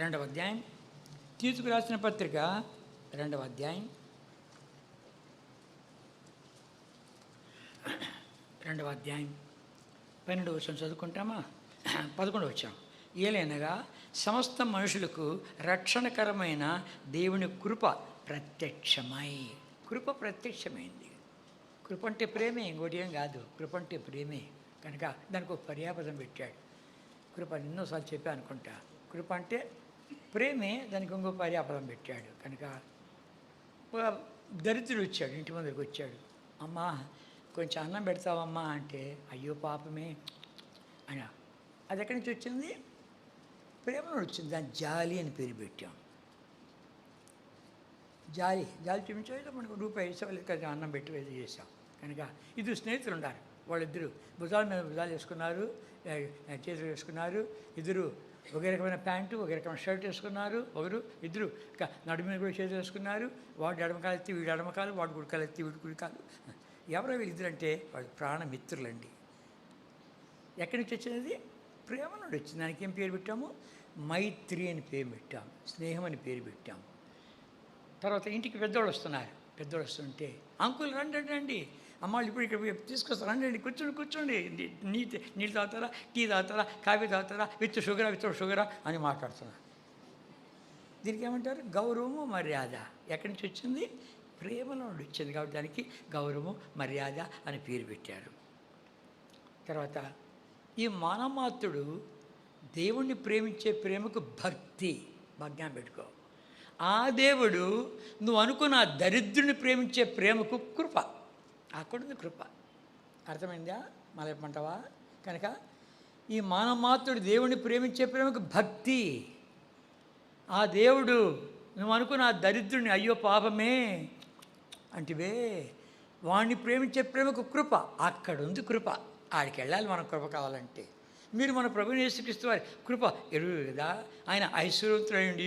2వ అధ్యాయం. తీతుకు రాసిన పత్రిక 2వ అధ్యాయం 2వ అధ్యాయం 12వ వచనం చదువుకుంటామా? 11వ వచనం. ఏలైనగా సమస్త మనుషులకు రక్షణకరమైన దేవుని కృప ప్రత్యక్షమై. కృప ప్రత్యక్షమైంది. కృప అంటే ప్రేమే, ఇంకోటి ఏం కాదు. కృప అంటే ప్రేమే కనుక దానికి ఒక పర్యాపదం పెట్టాడు. కృప ఎన్నోసార్లు చెప్పా అనుకుంటా. కృప అంటే ప్రేమే, దానికి ఇంకో పర్యాపదం పెట్టాడు కనుక దరిద్రుడు వచ్చాడు, ఇంటి ముందుకు వచ్చాడు. అమ్మా కొంచెం అన్నం పెడతావమ్మా అంటే, అయ్యో పాపమే అని. అది ఎక్కడి నుంచి వచ్చింది? ప్రేమలో వచ్చింది. దాని జాలి అని పేరు పెట్టాం. జాలి చూపించేది మనకు రూపాయి వేసేవాళ్ళు కదా, అన్నం పెట్టి వేసి చేసాం కనుక. ఇది స్నేహితులు ఉన్నారు, వాళ్ళిద్దరు భుజాల మీద భుజాలు వేసుకున్నారు, చేతులు వేసుకున్నారు. ఇద్దరు ఒక రకమైన ప్యాంటు, ఒక రకమైన షర్ట్ వేసుకున్నారు. ఇద్దరు నడుము మీద కూడా చేతులు వేసుకున్నారు. వాడు ఎడమకాలు ఎత్తి వీడు ఎడమకాలు, వాడు కుడికాలు ఎత్తి వీడు కుడికాలు. ఎవరో వీళ్ళిద్దరు అంటే వాళ్ళు ప్రాణమిత్రులండి. ఎక్కడి నుంచి వచ్చినది? ప్రేమ నుండి వచ్చింది. దానికి ఏం పేరు పెట్టాము? మైత్రి అని పేరు పెట్టాము, స్నేహం అని పేరు పెట్టాము. తర్వాత ఇంటికి పెద్దవాళ్ళు వస్తుంటే అంకుల్ రండి అమ్మాళ్ళు ఇప్పుడు ఇక్కడ తీసుకొస్తారు, రండి కూర్చోండి, నీళ్ళు తాగుతారా, టీ తాగుతారా, కాఫీ తాగుతారా, విత్ షుగరా అని మాట్లాడుతున్నారు. దీనికి ఏమంటారు? గౌరవము మర్యాద. ఎక్కడి నుంచి వచ్చింది? ప్రేమలో నుండి వచ్చింది కాబట్టి దానికి గౌరవము మర్యాద అని పేరు పెట్టారు. తర్వాత ఈ మానమాత్రుడు దేవుణ్ణి ప్రేమించే ప్రేమకు భక్తి. జ్ఞాపకం పెట్టుకో. ఆ దేవుడు నువ్వు అనుకున్న దరిద్రుని ప్రేమించే ప్రేమకు కృప. అక్కడుంది కృప. అర్థమైందా? మళ్ళీ చెప్పమంటావా? కనుక ఈ మానమాత్రుడు దేవుణ్ణి ప్రేమించే ప్రేమకు భక్తి. ఆ దేవుడు నువ్వు అనుకున్న ఆ దరిద్రుని అయ్యో పాపమే అంటివే, వాణ్ణి ప్రేమించే ప్రేమకు కృప. అక్కడుంది కృప. ఆడికి వెళ్ళాలి మనం కృప కావాలంటే. మీరు మన ప్రభువుని యేసుక్రీస్తు వారి కృప ఎరుగు కదా. ఆయన ఐశ్వర్యవంతుడైండి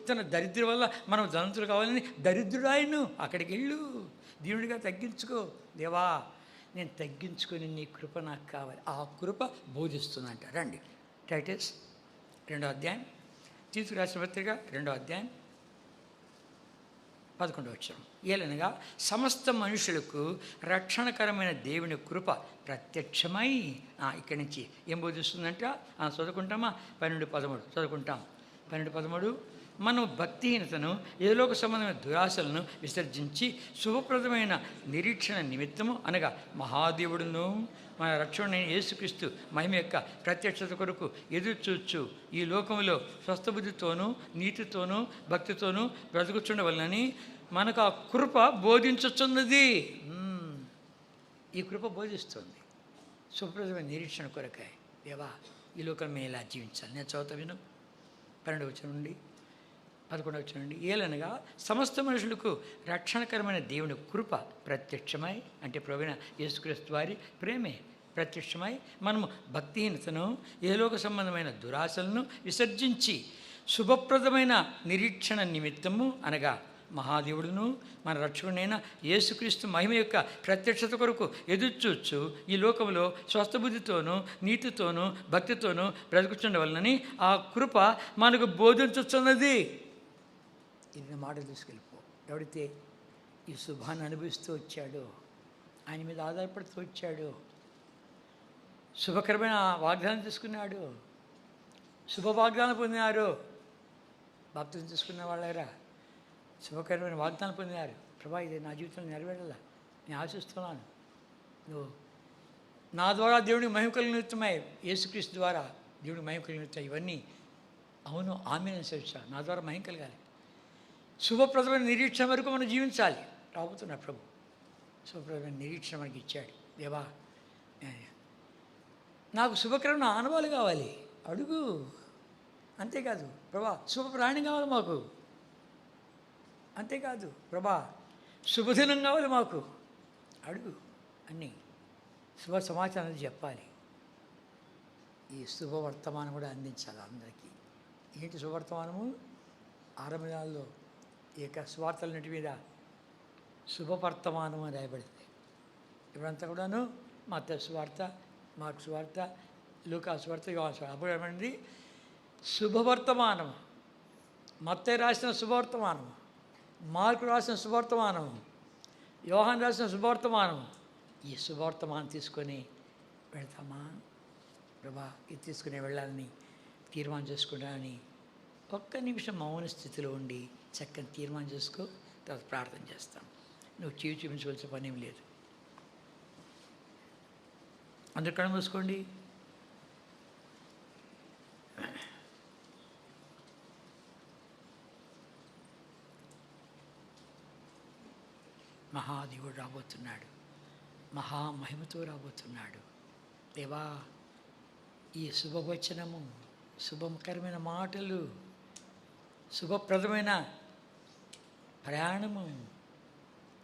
తన దరిద్రం వల్ల మనం ధనవంతులు కావాలని దరిద్రుడు ఆయన. అక్కడికి వెళ్ళు, దేవుడిగా తగ్గించుకో. దేవా నేను తగ్గించుకొని నీ కృప నాకు కావాలి. ఆ కృప బోధిస్తుందంట. రండి టైటస్ 2వ అధ్యాయం, తీతు రాసిన పత్రిక 2వ అధ్యాయం 11వ వచనం. ఏలనగా సమస్త మనుషులకు రక్షణకరమైన దేవుని కృప ప్రత్యక్షమై. ఇక్కడి నుంచి ఏం బోధిస్తుందంట? చదువుకుంటామా? 12:13 చదువుకుంటాం. 12:13 మనం భక్తిహీనతను, ఏలోక సంబంధమైన దురాశలను విసర్జించి శుభప్రదమైన నిరీక్షణ నిమిత్తము అనగా మహాదేవుడును మన రక్షణైన యేసుక్రీస్తు మహిమ యొక్క ప్రత్యక్షత కొరకు ఎదురుచూచు ఈ లోకంలో స్వస్థబుద్ధితోనూ నీతితోనూ భక్తితోనూ బ్రతుకుచుండవలనని మనకు ఆ కృప బోధించుచున్నది. ఈ కృప బోధిస్తుంది శుభప్రదమైన నిరీక్షణ కొరకాయ. దేవా ఈ లోకం మేము ఇలా జీవించాలి. నేను చదువుతా విను. 12వ వచనం నుండి 11వ వచనం నుండి. ఏలనగా సమస్త మనుషులకు రక్షణకరమైన దేవుని కృప ప్రత్యక్షమై, అంటే ప్రభువైన యేసుక్రీస్తు వారి ప్రేమే ప్రత్యక్షమై మనము భక్తిహీనతను, ఏలోక సంబంధమైన దురాశలను విసర్జించి శుభప్రదమైన నిరీక్షణ నిమిత్తము అనగా మహాదేవుడును మన రక్షకుడైన యేసుక్రీస్తు మహిమ యొక్క ప్రత్యక్షత కొరకు ఎదురుచూచు ఈ లోకంలో స్వస్థబుద్ధితోనూ నీతితోనూ భక్తితోనూ బ్రతుకుచుండవలనని ఆ కృప మనకు బోధించుచున్నది. ఇది మాట తీసుకెళ్ళిపో. ఎవడైతే ఈ శుభాన్ని అనుభవిస్తూ వచ్చాడో, ఆయన మీద ఆధారపడుతూ వచ్చాడో, శుభకరమైన వాగ్దానం తీసుకున్నాడు, శుభ వాగ్దానం పొందినారు. బాప్తిజం తీసుకున్న వాళ్ళారా శుభకరమైన వాగ్దానం పొందినారు. ప్రభా ఇది నా జీవితంలో నెరవేరాల, నేను ఆశిస్తున్నాను. నువ్వు నా ద్వారా దేవుడికి మహిమ కలిగినట్టున్నాయి, యేసుక్రీస్తు ద్వారా దేవుడికి మహిమ కలిగినట్టాయి. ఇవన్నీ అవును ఆమెను అనుసరించాలి. నా ద్వారా మహిమ కలగాలి. శుభప్రదమైన నిరీక్షణ వరకు మనం జీవించాలి. రాబోతున్నాడు ప్రభు. శుభప్రదమైన నిరీక్షణ మనకి ఇచ్చాడు. దేవా నాకు శుభకరమైన ఆనవాళ్ళు కావాలి, అడుగు. అంతేకాదు ప్రభా శుభ ప్రాణి కావాలి మాకు, అంతేకాదు ప్రభా శుభదినం కావాలి మాకు, అడుగు. అన్నీ శుభ సమాచారం చెప్పాలి. ఈ శుభవర్తమానం కూడా అందించాలి అందరికీ. ఏంటి శుభవర్తమానము? 6 దినాల్లో ఈ యొక్క స్వార్థలన్నిటి మీద శుభవర్తమానం అని రాయబడింది. ఇప్పుడంతా కూడాను మత్తయి సువార్త, మార్కు సువార్త, లూకా సువార్త, యోహాను సువార్త. అప్పుడు ఏమండి శుభవర్తమానం. మత్తయి రాసిన శుభవర్తమానం, మార్కు రాసిన శుభవర్తమానం, యోహాను రాసిన శుభవర్తమానం. ఈ శుభవర్తమానం తీసుకొని వెళ్తామా? ప్రభా ఇది తీసుకుని వెళ్ళాలని తీర్మానం చేసుకుంటానని ఒక్క నిమిషం మౌన స్థితిలో ఉండి చక్కని తీర్మానం చేసుకో. తర్వాత ప్రార్థన చేస్తాం. నువ్వు చూపించవలసిన పని ఏం లేదు. అందరు కళ్ళు మూసుకోండి. మహాదేవుడు రాబోతున్నాడు, మహామహిమతో రాబోతున్నాడు. దేవా, ఈ శుభవచనము, శుభకరమైన మాటలు, శుభప్రదమైన ప్రయాణము,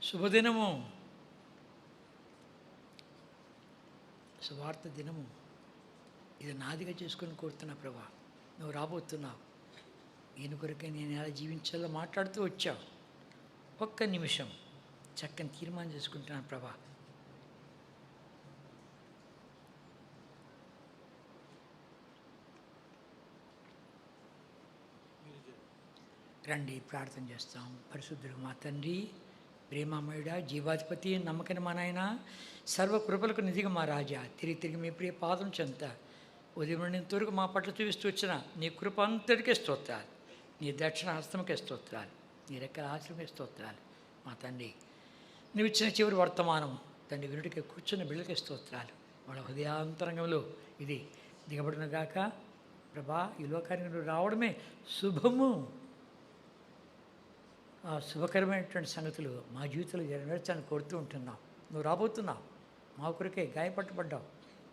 శుభదినము, సువార్త దినము, ఇది నాదిగా చేసుకొని కోరుతున్నా ప్రభా. నువ్వు రాబోతున్నావు. ఈయన కొరకే నేను ఎలా జీవించాలో మాట్లాడుతూ వచ్చావు. ఒక్క నిమిషం చక్కని తీర్మానం చేసుకుంటున్నాను ప్రభా. రండి ప్రార్థన చేస్తాం. పరిశుద్ధుడు మా తండ్రి, ప్రేమమయుడా, జీవాధిపతి, నమ్మకని మా నాయన, సర్వకృపలకు నిధిగా మా రాజా, తిరిగి మీ ప్రియ పాదం చెంత ఉదయం నుండి ఇంతవరకు మా పట్ల చూపిస్తూ వచ్చిన నీ కృప అంతటికే స్తోత్రాలు, నీ దక్షిణ హస్తమకే స్తోత్రాలు, నీ రెక్కల ఆశ్రమే స్తోత్రాలు. మా తండ్రి, నువ్వు ఇచ్చిన చివరి వర్తమానం తండ్రి వినుడికి కూర్చున్న బిళ్ళకే స్తోత్రాలు. వాళ్ళ హృదయాంతరంగంలో ఇది దిగబడిన గాక ప్రభా. ఈ లోకానికి నువ్వు రావడమే శుభము. ఆ శుభకరమైనటువంటి సంగతులు మా జీవితంలో నెరవేర్చాలని కోరుతూ ఉంటున్నావు. నువ్వు రాబోతున్నావు. మా కొరకే గాయపట్టబడ్డావు,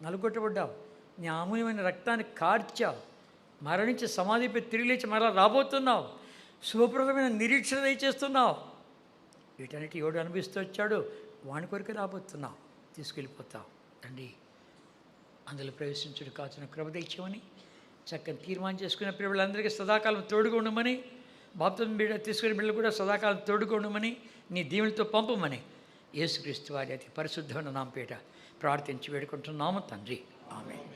నలుగొట్టబడ్డావు, నీ అమూల్యమైన రక్తాన్ని కార్చావు, మరణించి సమాధిపై తిరిగి లేచి మరలా రాబోతున్నావు. శుభప్రదమైన నిరీక్షణ దయచేస్తున్నావు. వీటన్నిటి ఎవడు అనిపిస్తూ వచ్చాడు, వాని కొరకే రాబోతున్నావు. తీసుకెళ్ళిపోతావు తండ్రి. అందులో ప్రవేశించుడు కాచిన కృప దయచేయమని, చక్కని తీర్మానం చేసుకున్న పిల్లలందరికీ సదాకాలం తోడుగా ఉండమని, బాప్తిసం తీసుకునే బిడ్డలు కూడా సదాకాలం తోడుగా ఉండమని, నీ దీవులతో పంపమని యేసుక్రీస్తు వారి అతి పరిశుద్ధమైన నామపేట ప్రార్థించి వేడుకుంటున్నాము తండ్రి. ఆమేన్.